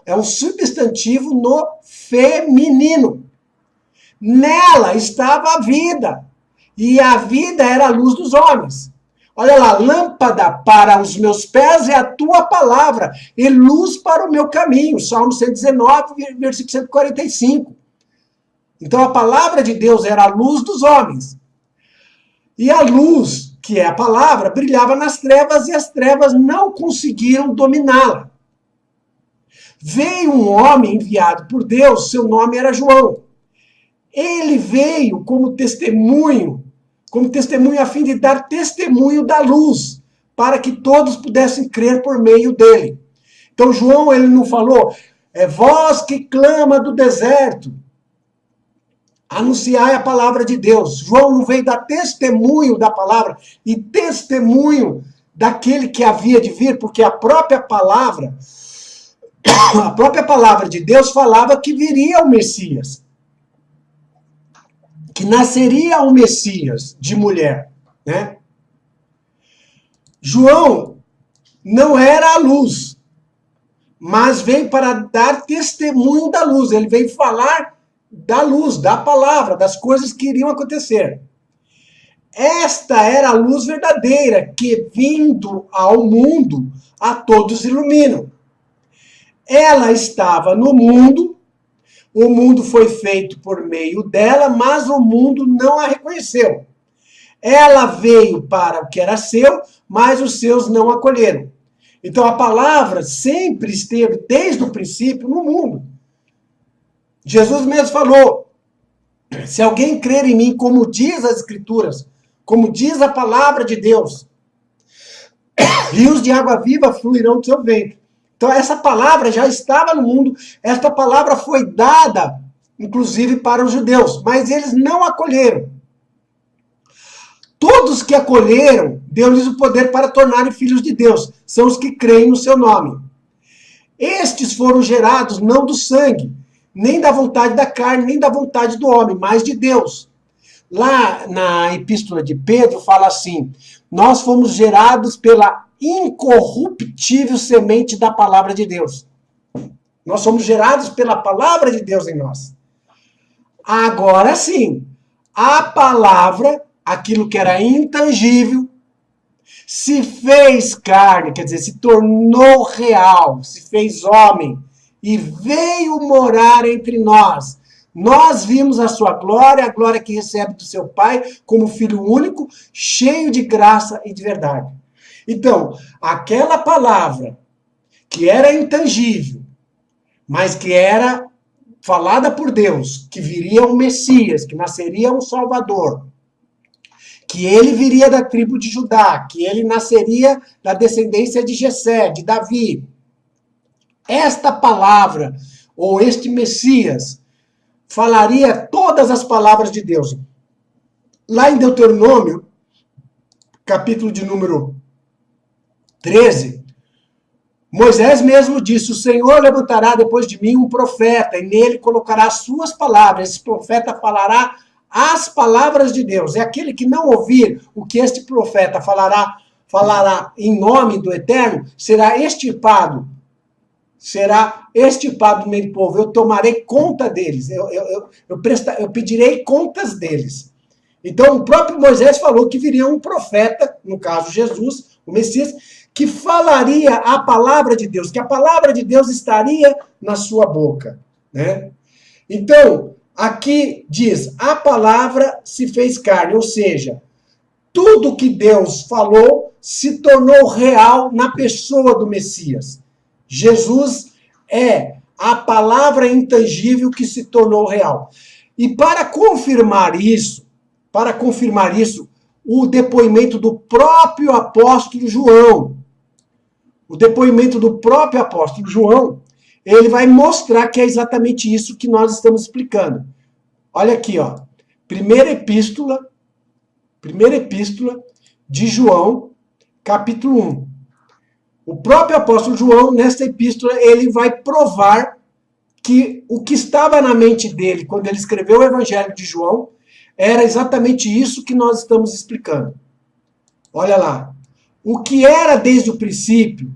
É um substantivo no feminino. Nela estava a vida. E a vida era a luz dos homens. Olha lá, lâmpada para os meus pés é a tua palavra, e luz para o meu caminho. Salmo 119, versículo 145. Então a palavra de Deus era a luz dos homens. E a luz, que é a palavra, brilhava nas trevas e as trevas não conseguiram dominá-la. Veio um homem enviado por Deus, seu nome era João. Ele veio como testemunho a fim de dar testemunho da luz, para que todos pudessem crer por meio dele. Então João, ele não falou, voz que clama do deserto, anunciai a palavra de Deus. João não veio dar testemunho da palavra e testemunho daquele que havia de vir, porque a própria palavra de Deus falava que viria o Messias. Que nasceria o Messias de mulher, né? João não era a luz, mas veio para dar testemunho da luz. Ele veio falar da luz, da palavra, das coisas que iriam acontecer. Esta era a luz verdadeira que, vindo ao mundo, a todos ilumina. Ela estava no mundo, o mundo foi feito por meio dela, mas o mundo não a reconheceu. Ela veio para o que era seu, mas os seus não acolheram. Então a palavra sempre esteve, desde o princípio, no mundo. Jesus mesmo falou, se alguém crer em mim, como diz as Escrituras, como diz a palavra de Deus, rios de água viva fluirão do seu ventre. Então essa palavra já estava no mundo, esta palavra foi dada, inclusive para os judeus, mas eles não acolheram. Todos que acolheram, deu-lhes o poder para tornarem filhos de Deus, são os que creem no seu nome. Estes foram gerados não do sangue, nem da vontade da carne, nem da vontade do homem, mas de Deus. Lá na epístola de Pedro fala assim, nós fomos gerados pela incorruptível semente da palavra de Deus. Nós somos gerados pela palavra de Deus em nós. Agora sim, a palavra, aquilo que era intangível, se fez carne, quer dizer, se tornou real, se fez homem e veio morar entre nós. Nós vimos a sua glória, a glória que recebe do seu Pai como Filho único, cheio de graça e de verdade. Então, aquela palavra que era intangível, mas que era falada por Deus, que viria um Messias, que nasceria um Salvador, que ele viria da tribo de Judá, que ele nasceria da descendência de Jessé, de Davi. Esta palavra, ou este Messias, falaria todas as palavras de Deus. Lá em Deuteronômio, capítulo de número 13, Moisés mesmo disse, o Senhor levantará depois de mim um profeta, e nele colocará as suas palavras. Esse profeta falará as palavras de Deus. É aquele que não ouvir o que este profeta falará em nome do Eterno, será extirpado do meio do povo. Eu tomarei conta deles, eu pedirei contas deles. Então o próprio Moisés falou que viria um profeta, no caso Jesus, o Messias, que falaria a palavra de Deus, que a palavra de Deus estaria na sua boca, né? Então, aqui diz, a palavra se fez carne, ou seja, tudo que Deus falou se tornou real na pessoa do Messias. Jesus é a palavra intangível que se tornou real. E para confirmar isso, o depoimento do próprio apóstolo João, ele vai mostrar que é exatamente isso que nós estamos explicando. Olha aqui, ó. Primeira epístola de João, capítulo 1. O próprio apóstolo João, nesta epístola, ele vai provar que o que estava na mente dele quando ele escreveu o Evangelho de João era exatamente isso que nós estamos explicando. Olha lá. O que era desde o princípio,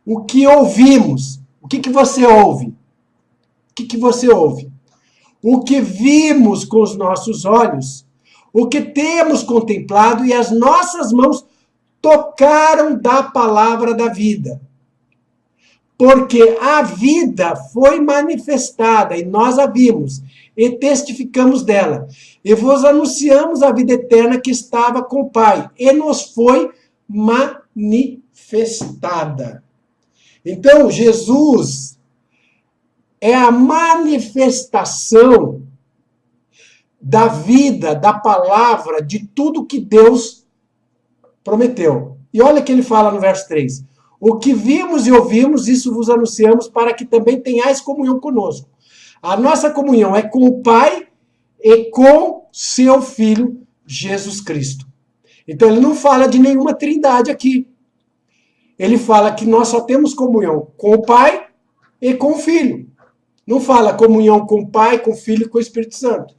o que ouvimos, o que você ouve? O que você ouve? O que vimos com os nossos olhos, o que temos contemplado e as nossas mãos tocaram da palavra da vida. Porque a vida foi manifestada e nós a vimos e testificamos dela. E vos anunciamos a vida eterna que estava com o Pai e nos foi manifestada. Então, Jesus é a manifestação da vida, da palavra, de tudo que Deus prometeu. E olha que ele fala no verso 3. O que vimos e ouvimos, isso vos anunciamos, para que também tenhais comunhão conosco. A nossa comunhão é com o Pai e com seu Filho, Jesus Cristo. Então ele não fala de nenhuma trindade aqui. Ele fala que nós só temos comunhão com o Pai e com o Filho. Não fala comunhão com o Pai, com o Filho e com o Espírito Santo.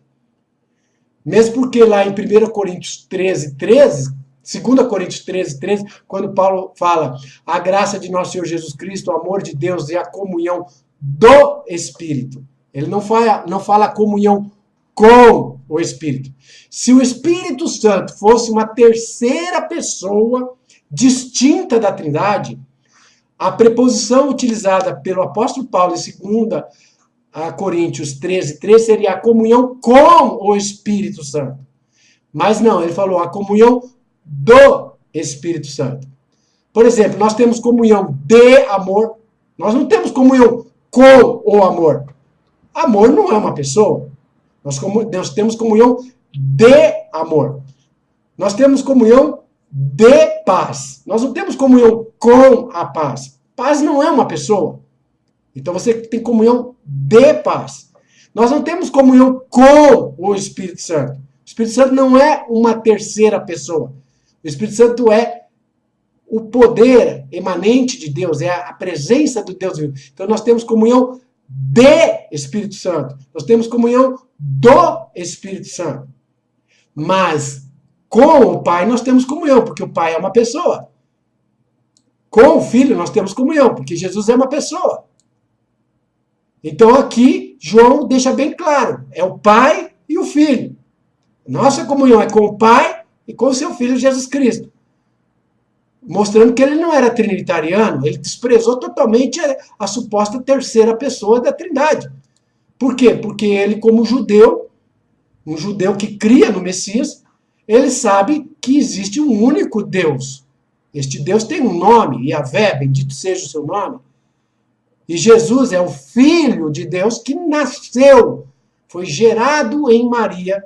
Mesmo porque lá em 1 Coríntios 13, 13, 2 Coríntios 13, 13, quando Paulo fala a graça de nosso Senhor Jesus Cristo, o amor de Deus e a comunhão do Espírito. Ele não fala comunhão com o Espírito. Se o Espírito Santo fosse uma terceira pessoa distinta da Trindade, a preposição utilizada pelo apóstolo Paulo em 2 Coríntios 13, 13 seria a comunhão com o Espírito Santo. Mas não, ele falou a comunhão do Espírito Santo. Por exemplo, nós temos comunhão de amor. Nós não temos comunhão com o amor. Amor não é uma pessoa. Nós temos comunhão de amor. Nós temos comunhão de paz. Nós não temos comunhão com a paz. Paz não é uma pessoa. Então você tem comunhão de paz. Nós não temos comunhão com o Espírito Santo. O Espírito Santo não é uma terceira pessoa. O Espírito Santo é o poder emanente de Deus, é a presença do Deus vivo. Então nós temos comunhão de Espírito Santo. Nós temos comunhão do Espírito Santo. Mas com o Pai nós temos comunhão, porque o Pai é uma pessoa. Com o Filho nós temos comunhão, porque Jesus é uma pessoa. Então aqui João deixa bem claro, é o Pai e o Filho. Nossa comunhão é com o Pai e com o seu Filho Jesus Cristo. Mostrando que ele não era trinitariano, ele desprezou totalmente a suposta terceira pessoa da Trindade. Por quê? Porque ele, como judeu, um judeu que cria no Messias, ele sabe que existe um único Deus. Este Deus tem um nome, Yahvé, bendito seja o seu nome. E Jesus é o Filho de Deus que nasceu, foi gerado em Maria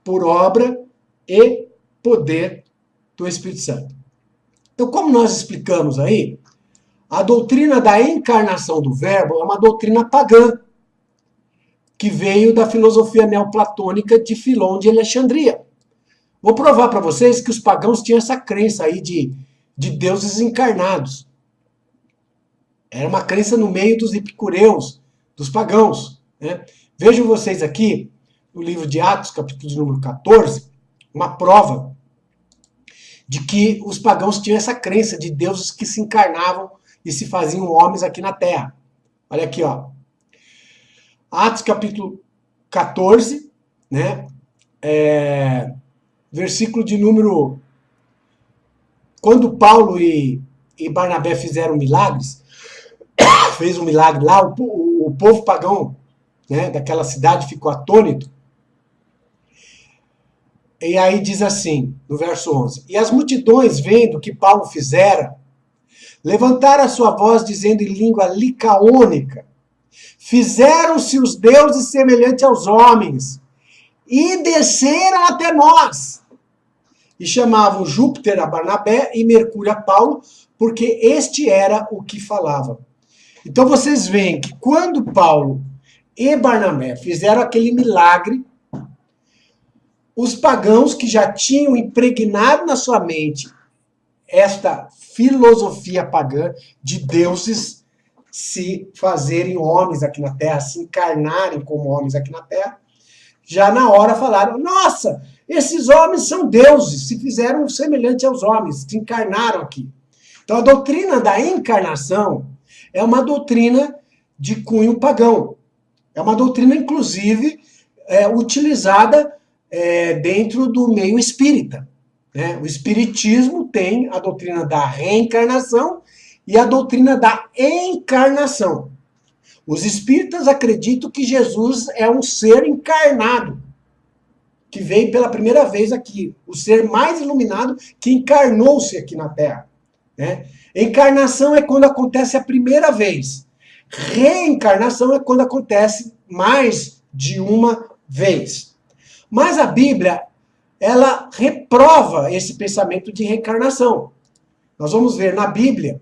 por obra e poder do Espírito Santo. Então, como nós explicamos aí, a doutrina da encarnação do Verbo é uma doutrina pagã, que veio da filosofia neoplatônica de Filon de Alexandria. Vou provar para vocês que os pagãos tinham essa crença aí de deuses encarnados. Era uma crença no meio dos epicureus, dos pagãos. Né? Vejam vocês aqui, no livro de Atos, capítulo de número 14, uma prova de que os pagãos tinham essa crença de deuses que se encarnavam e se faziam homens aqui na Terra. Olha aqui, ó. Atos capítulo 14, né? Versículo de número... Quando Paulo e Barnabé fizeram milagres, fez um milagre lá, o povo pagão, né, daquela cidade ficou atônito. E aí diz assim, no verso 11, e as multidões, vendo o que Paulo fizera, levantaram a sua voz, dizendo em língua licaônica, fizeram-se os deuses semelhantes aos homens, e desceram até nós. E chamavam Júpiter a Barnabé e Mercúrio a Paulo, porque este era o que falava. Então vocês veem que quando Paulo e Barnabé fizeram aquele milagre, os pagãos que já tinham impregnado na sua mente esta filosofia pagã de deuses se fazerem homens aqui na Terra, se encarnarem como homens aqui na Terra, já na hora falaram, nossa, esses homens são deuses, se fizeram semelhante aos homens, se encarnaram aqui. Então a doutrina da encarnação é uma doutrina de cunho pagão. É uma doutrina, inclusive, utilizada dentro do meio espírita. Né? O espiritismo tem a doutrina da reencarnação e a doutrina da encarnação. Os espíritas acreditam que Jesus é um ser encarnado, que veio pela primeira vez aqui, o ser mais iluminado que encarnou-se aqui na Terra. Né? Encarnação é quando acontece a primeira vez. Reencarnação é quando acontece mais de uma vez. Mas a Bíblia, ela reprova esse pensamento de reencarnação. Nós vamos ver na Bíblia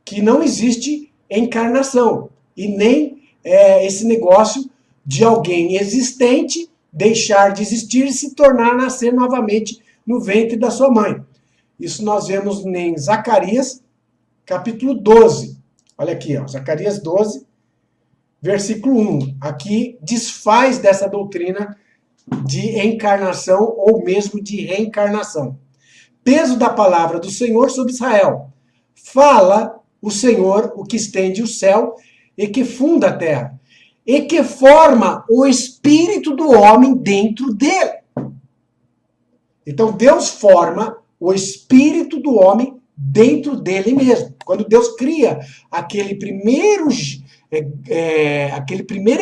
que não existe encarnação e nem esse negócio de alguém existente deixar de existir e se tornar nascer novamente no ventre da sua mãe. Isso nós vemos em Zacarias, capítulo 12. Olha aqui, ó, Zacarias 12, versículo 1. Aqui desfaz dessa doutrina de encarnação ou mesmo de reencarnação. Peso da palavra do Senhor sobre Israel. Fala o Senhor, o que estende o céu e que funda a terra, e que forma o espírito do homem dentro dele. Então Deus forma o espírito do homem dentro dele mesmo. Quando Deus cria aquele primeiro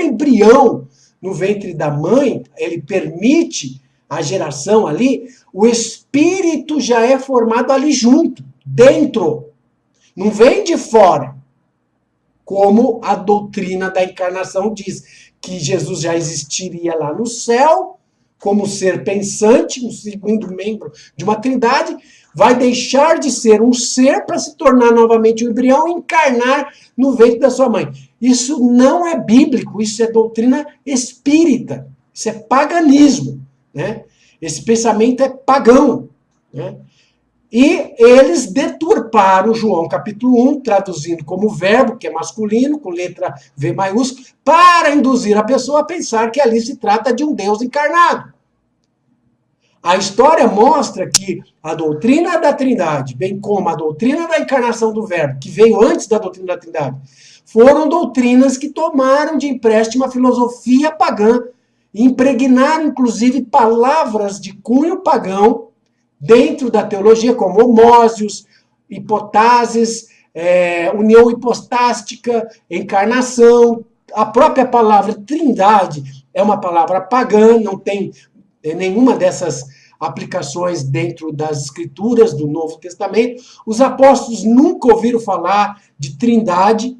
embrião no ventre da mãe, ele permite a geração ali, o espírito já é formado ali junto, dentro. Não vem de fora. Como a doutrina da encarnação diz, que Jesus já existiria lá no céu, como ser pensante, um segundo membro de uma trindade, vai deixar de ser um ser para se tornar novamente um embrião e encarnar no ventre da sua mãe. Isso não é bíblico, isso é doutrina espírita, isso é paganismo, né? Esse pensamento é pagão, né? E eles deturparam João capítulo 1, traduzindo como verbo, que é masculino, com letra V maiúscula, para induzir a pessoa a pensar que ali se trata de um Deus encarnado. A história mostra que a doutrina da Trindade, bem como a doutrina da encarnação do Verbo, que veio antes da doutrina da Trindade, foram doutrinas que tomaram de empréstimo a filosofia pagã, e impregnaram inclusive palavras de cunho pagão dentro da teologia, como homósios, hipotases, união hipostástica, encarnação. A própria palavra Trindade é uma palavra pagã, não tem nenhuma dessas aplicações dentro das escrituras do Novo Testamento. Os apóstolos nunca ouviram falar de Trindade.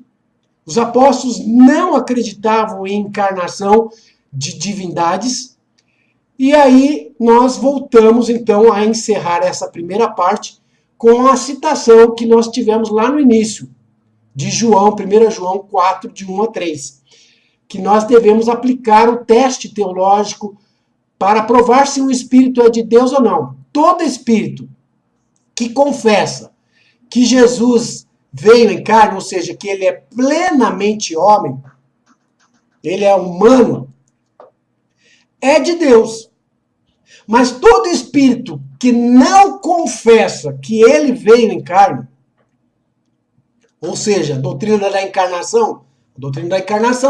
Os apóstolos não acreditavam em encarnação de divindades. E aí nós voltamos então a encerrar essa primeira parte com a citação que nós tivemos lá no início, de João, 1 João 4, de 1 a 3, que nós devemos aplicar o teste teológico para provar se o Espírito é de Deus ou não. Todo Espírito que confessa que Jesus veio em carne, ou seja, que ele é plenamente homem, ele é humano, é de Deus. Mas todo Espírito que não confessa que ele veio em carne, ou seja, a doutrina da encarnação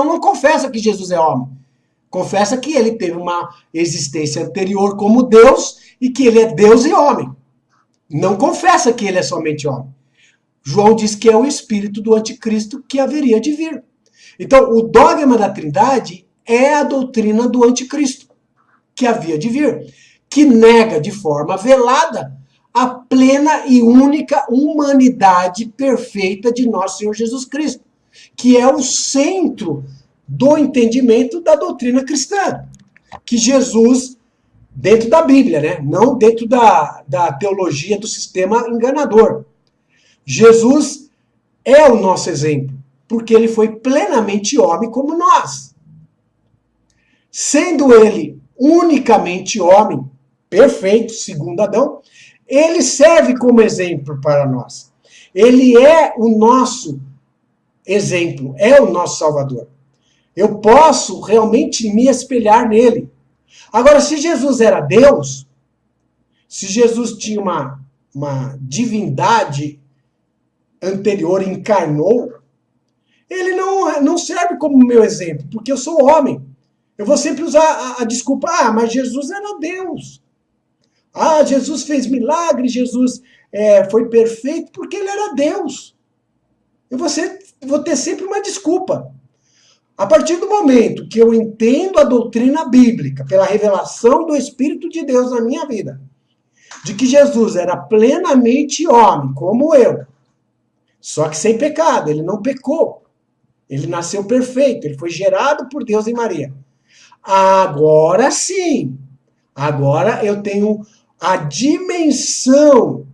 não confessa que Jesus é homem. Confessa que ele teve uma existência anterior como Deus e que ele é Deus e homem. Não confessa que ele é somente homem. João diz que é o espírito do anticristo que haveria de vir. Então, o dogma da Trindade é a doutrina do anticristo que havia de vir, que nega de forma velada a plena e única humanidade perfeita de nosso Senhor Jesus Cristo, que é o centro do entendimento da doutrina cristã, que Jesus, dentro da Bíblia, né? Não dentro da teologia do sistema enganador. Jesus é o nosso exemplo, porque ele foi plenamente homem como nós. Sendo ele unicamente homem, perfeito, segundo Adão, ele serve como exemplo para nós. Ele é o nosso exemplo, é o nosso Salvador. Eu posso realmente me espelhar nele. Agora, se Jesus era Deus, se Jesus tinha uma divindade anterior e encarnou, ele não serve como meu exemplo, porque eu sou homem. Eu vou sempre usar a desculpa, mas Jesus era Deus. Jesus fez milagre, Jesus foi perfeito, porque ele era Deus. Eu vou ter sempre uma desculpa. A partir do momento que eu entendo a doutrina bíblica, pela revelação do Espírito de Deus na minha vida, de que Jesus era plenamente homem, como eu, só que sem pecado, ele não pecou. Ele nasceu perfeito, ele foi gerado por Deus em Maria. Agora sim, agora eu tenho a dimensão,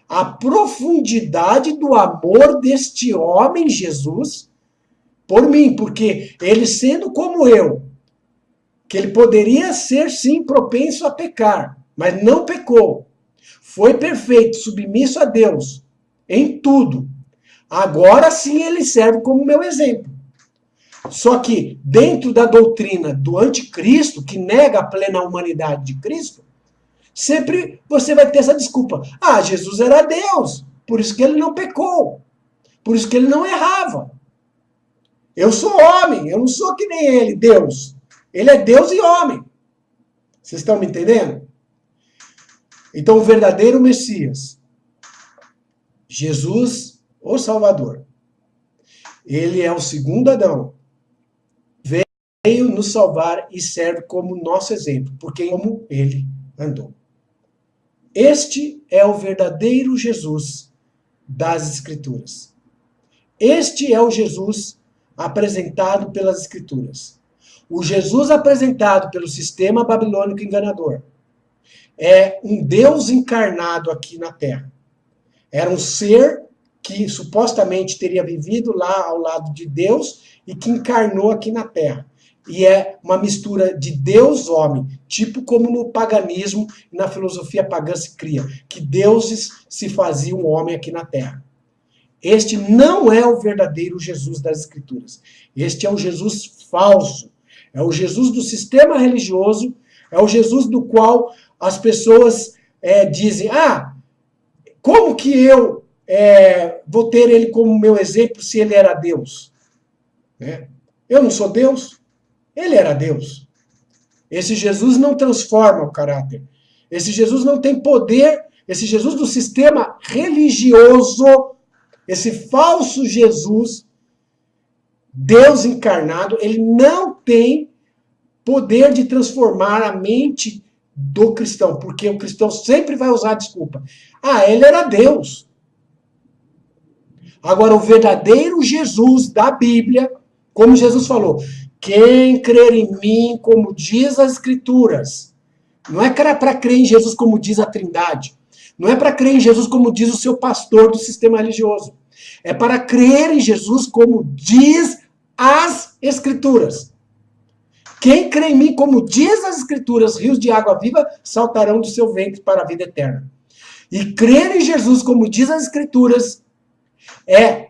a profundidade do amor deste homem, Jesus, por mim, porque ele sendo como eu, que ele poderia ser sim propenso a pecar, mas não pecou, foi perfeito, submisso a Deus, em tudo. Agora sim ele serve como meu exemplo. Só que dentro da doutrina do anticristo, que nega a plena humanidade de Cristo, sempre você vai ter essa desculpa. Jesus era Deus, por isso que ele não pecou, por isso que ele não errava. Eu sou homem, eu não sou que nem ele, Deus. Ele é Deus e homem. Vocês estão me entendendo? Então, o verdadeiro Messias, Jesus, o Salvador, ele é o segundo Adão. Veio nos salvar e serve como nosso exemplo, porque como ele andou. Este é o verdadeiro Jesus das Escrituras. Este é o Jesus apresentado pelas Escrituras. O Jesus apresentado pelo sistema babilônico enganador. é um Deus encarnado aqui na Terra. Era um ser que supostamente teria vivido lá ao lado de Deus e que encarnou aqui na Terra. E é uma mistura de Deus-homem, tipo como no paganismo e na filosofia pagã se cria, que deuses se faziam homem aqui na Terra. Este não é o verdadeiro Jesus das Escrituras. Este é o Jesus falso. É o Jesus do sistema religioso, é o Jesus do qual as pessoas dizem, como que eu vou ter ele como meu exemplo se ele era Deus? Eu não sou Deus? Ele era Deus. Esse Jesus não transforma o caráter. Esse Jesus não tem poder. Esse Jesus do sistema religioso, esse falso Jesus, Deus encarnado, ele não tem poder de transformar a mente do cristão, porque o cristão sempre vai usar a desculpa. Ele era Deus. Agora, o verdadeiro Jesus da Bíblia, como Jesus falou, quem crer em mim, como diz as Escrituras, não é para crer em Jesus como diz a Trindade, não é para crer em Jesus como diz o seu pastor do sistema religioso, é para crer em Jesus como diz as Escrituras. Quem crê em mim, como diz as Escrituras, rios de água viva saltarão do seu ventre para a vida eterna. E crer em Jesus, como diz as Escrituras, é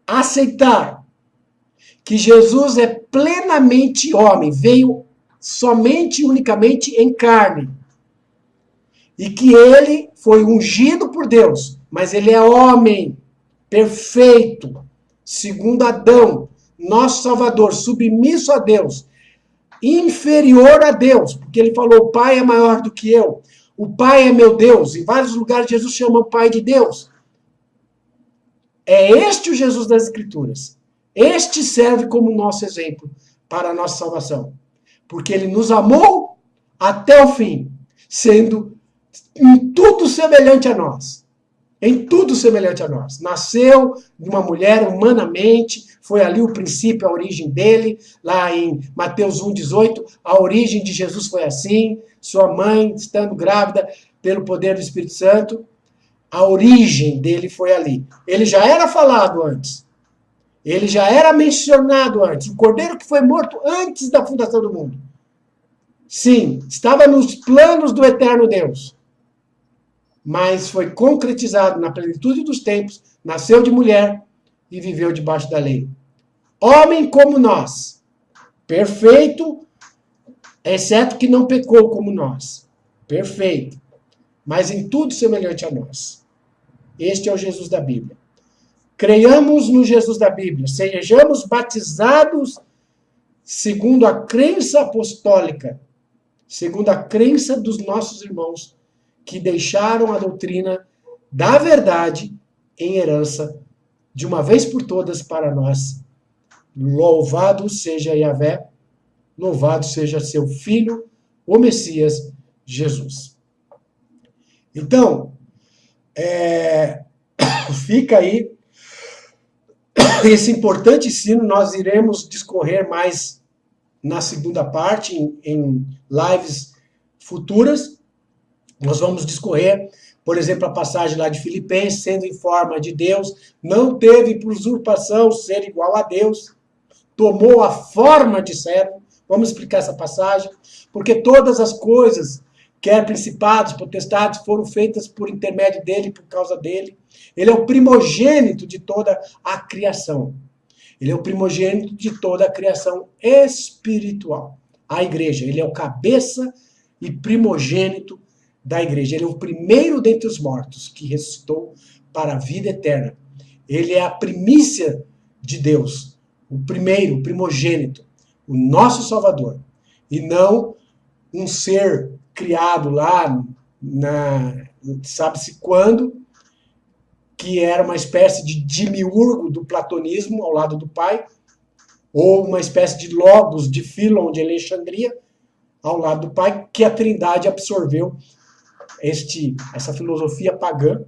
aceitar que Jesus é plenamente homem, veio somente e unicamente em carne. E que ele foi ungido por Deus, mas ele é homem, perfeito, segundo Adão, nosso Salvador, submisso a Deus, inferior a Deus, porque ele falou, o Pai é maior do que eu, o Pai é meu Deus. Em vários lugares Jesus chama o Pai de Deus. É este o Jesus das Escrituras. Este serve como nosso exemplo para a nossa salvação. Porque ele nos amou até o fim, sendo em tudo semelhante a nós. Em tudo semelhante a nós. Nasceu de uma mulher humanamente, foi ali o princípio, a origem dele, lá em Mateus 1,18, a origem de Jesus foi assim, sua mãe estando grávida pelo poder do Espírito Santo, a origem dele foi ali. Ele já era falado antes. Ele já era mencionado antes. O cordeiro que foi morto antes da fundação do mundo. Sim, estava nos planos do eterno Deus. Mas foi concretizado na plenitude dos tempos, nasceu de mulher e viveu debaixo da lei. Homem como nós. Perfeito, exceto que não pecou como nós. Perfeito. Mas em tudo semelhante a nós. Este é o Jesus da Bíblia. Creiamos no Jesus da Bíblia, sejamos batizados segundo a crença apostólica, segundo a crença dos nossos irmãos que deixaram a doutrina da verdade em herança de uma vez por todas para nós. Louvado seja Yahvé, louvado seja seu Filho, o Messias, Jesus. Então, fica aí esse importante ensino, nós iremos discorrer mais na segunda parte, em lives futuras. Nós vamos discorrer, por exemplo, a passagem lá de Filipenses, sendo em forma de Deus, não teve por usurpação ser igual a Deus, tomou a forma de servo. Vamos explicar essa passagem, porque todas as coisas, quer principados, potestades, foram feitas por intermédio dele, por causa dele. Ele é o primogênito de toda a criação. Ele é o primogênito de toda a criação espiritual. A igreja, ele é o cabeça e primogênito da igreja. Ele é o primeiro dentre os mortos que ressuscitou para a vida eterna. Ele é a primícia de Deus, o primeiro, o primogênito, o nosso Salvador. E não um ser criado lá, sabe-se quando, que era uma espécie de demiurgo do platonismo ao lado do Pai, ou uma espécie de logos de Filon de Alexandria ao lado do Pai, que a Trindade absorveu essa filosofia pagã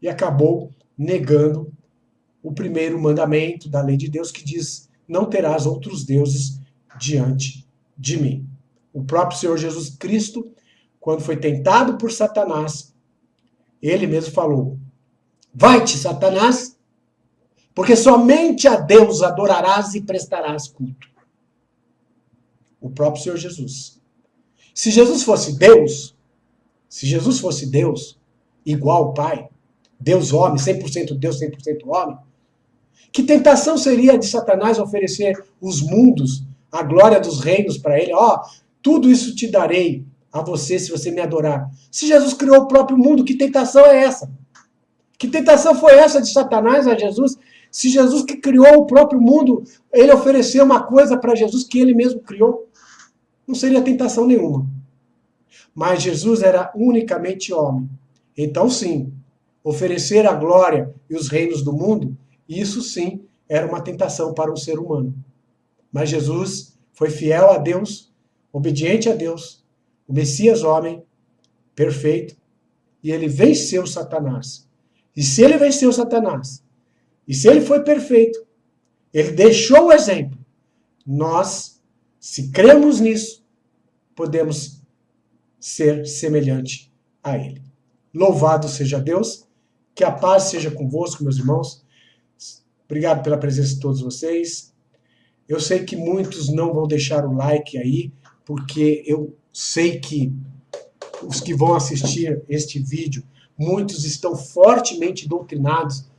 e acabou negando o primeiro mandamento da lei de Deus, que diz: não terás outros deuses diante de mim. O próprio Senhor Jesus Cristo quando foi tentado por Satanás, ele mesmo falou: vai-te, Satanás, porque somente a Deus adorarás e prestarás culto. O próprio Senhor Jesus. Se Jesus fosse Deus, igual ao Pai, Deus homem, 100% Deus, 100% homem, que tentação seria de Satanás oferecer os mundos, a glória dos reinos para ele? Ó, tudo isso te darei a você se você me adorar. Se Jesus criou o próprio mundo, que tentação é essa? Que tentação foi essa de Satanás a Jesus? Se Jesus que criou o próprio mundo, ele ofereceu uma coisa para Jesus que ele mesmo criou, não seria tentação nenhuma. Mas Jesus era unicamente homem. Então, sim, oferecer a glória e os reinos do mundo, isso sim era uma tentação para um ser humano. Mas Jesus foi fiel a Deus, obediente a Deus, o Messias homem, perfeito, e ele venceu Satanás. E se ele venceu Satanás, e se ele foi perfeito, ele deixou o exemplo. Nós, se cremos nisso, podemos ser semelhante a ele. Louvado seja Deus, que a paz seja convosco, meus irmãos. Obrigado pela presença de todos vocês. Eu sei que muitos não vão deixar o like aí, porque eu sei que os que vão assistir este vídeo, muitos estão fortemente doutrinados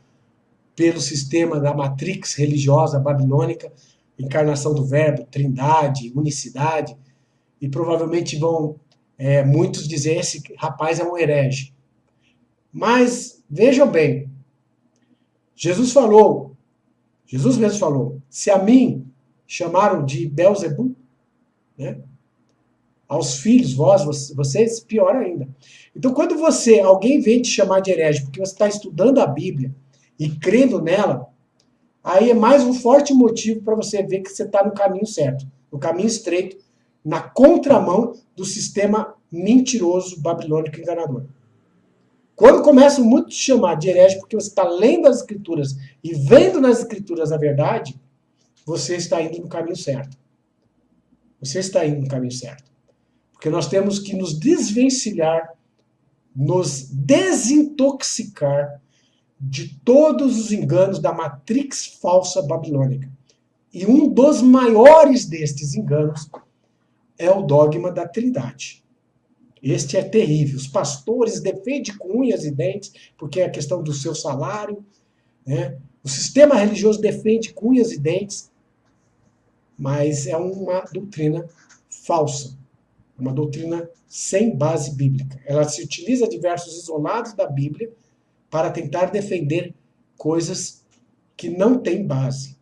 pelo sistema da matrix religiosa babilônica, encarnação do verbo, trindade, unicidade, e provavelmente vão muitos dizer esse rapaz é um herege. Mas vejam bem, Jesus mesmo falou, se a mim chamaram de Belzebu, né? Aos filhos, vocês, pior ainda. Então, quando alguém vem te chamar de herege porque você está estudando a Bíblia e crendo nela, aí é mais um forte motivo para você ver que você está no caminho certo, no caminho estreito, na contramão do sistema mentiroso, babilônico enganador. Quando começam muito a te chamar de herege porque você está lendo as Escrituras e vendo nas Escrituras a verdade, você está indo no caminho certo. Você está indo no caminho certo. Porque nós temos que nos desvencilhar, nos desintoxicar de todos os enganos da matrix falsa babilônica. E um dos maiores destes enganos é o dogma da Trindade. Este é terrível. Os pastores defendem com unhas e dentes, porque é a questão do seu salário, né? O sistema religioso defende com unhas e dentes, mas é uma doutrina falsa. Uma doutrina sem base bíblica. Ela se utiliza de versos isolados da Bíblia para tentar defender coisas que não têm base.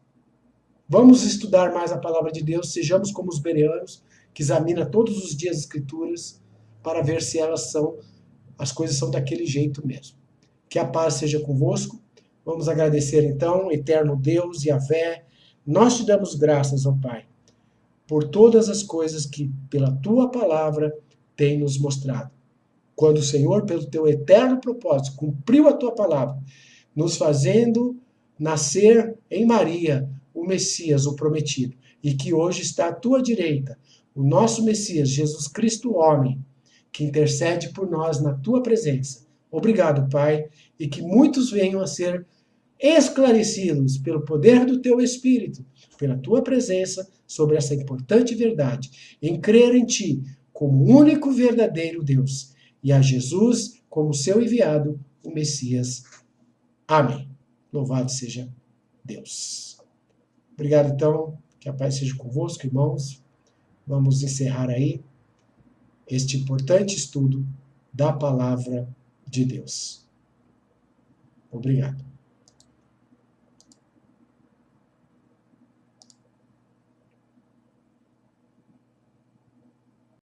Vamos estudar mais a palavra de Deus, sejamos como os bereanos, que examina todos os dias as Escrituras, para ver se as coisas são daquele jeito mesmo. Que a paz seja convosco. Vamos agradecer então, eterno Deus, Yahvé. Nós te damos graças, ó Pai, por todas as coisas que, pela tua palavra, tem nos mostrado. Quando o Senhor, pelo teu eterno propósito, cumpriu a tua palavra, nos fazendo nascer em Maria o Messias, o prometido, e que hoje está à tua direita, o nosso Messias, Jesus Cristo, homem, que intercede por nós na tua presença. Obrigado, Pai, e que muitos venham a ser esclarecidos pelo poder do teu Espírito, pela tua presença, sobre essa importante verdade, em crer em ti como único verdadeiro Deus e a Jesus como seu enviado, o Messias. Amém. Louvado seja Deus. Obrigado, então. Que a paz seja convosco, irmãos. Vamos encerrar aí este importante estudo da palavra de Deus. Obrigado.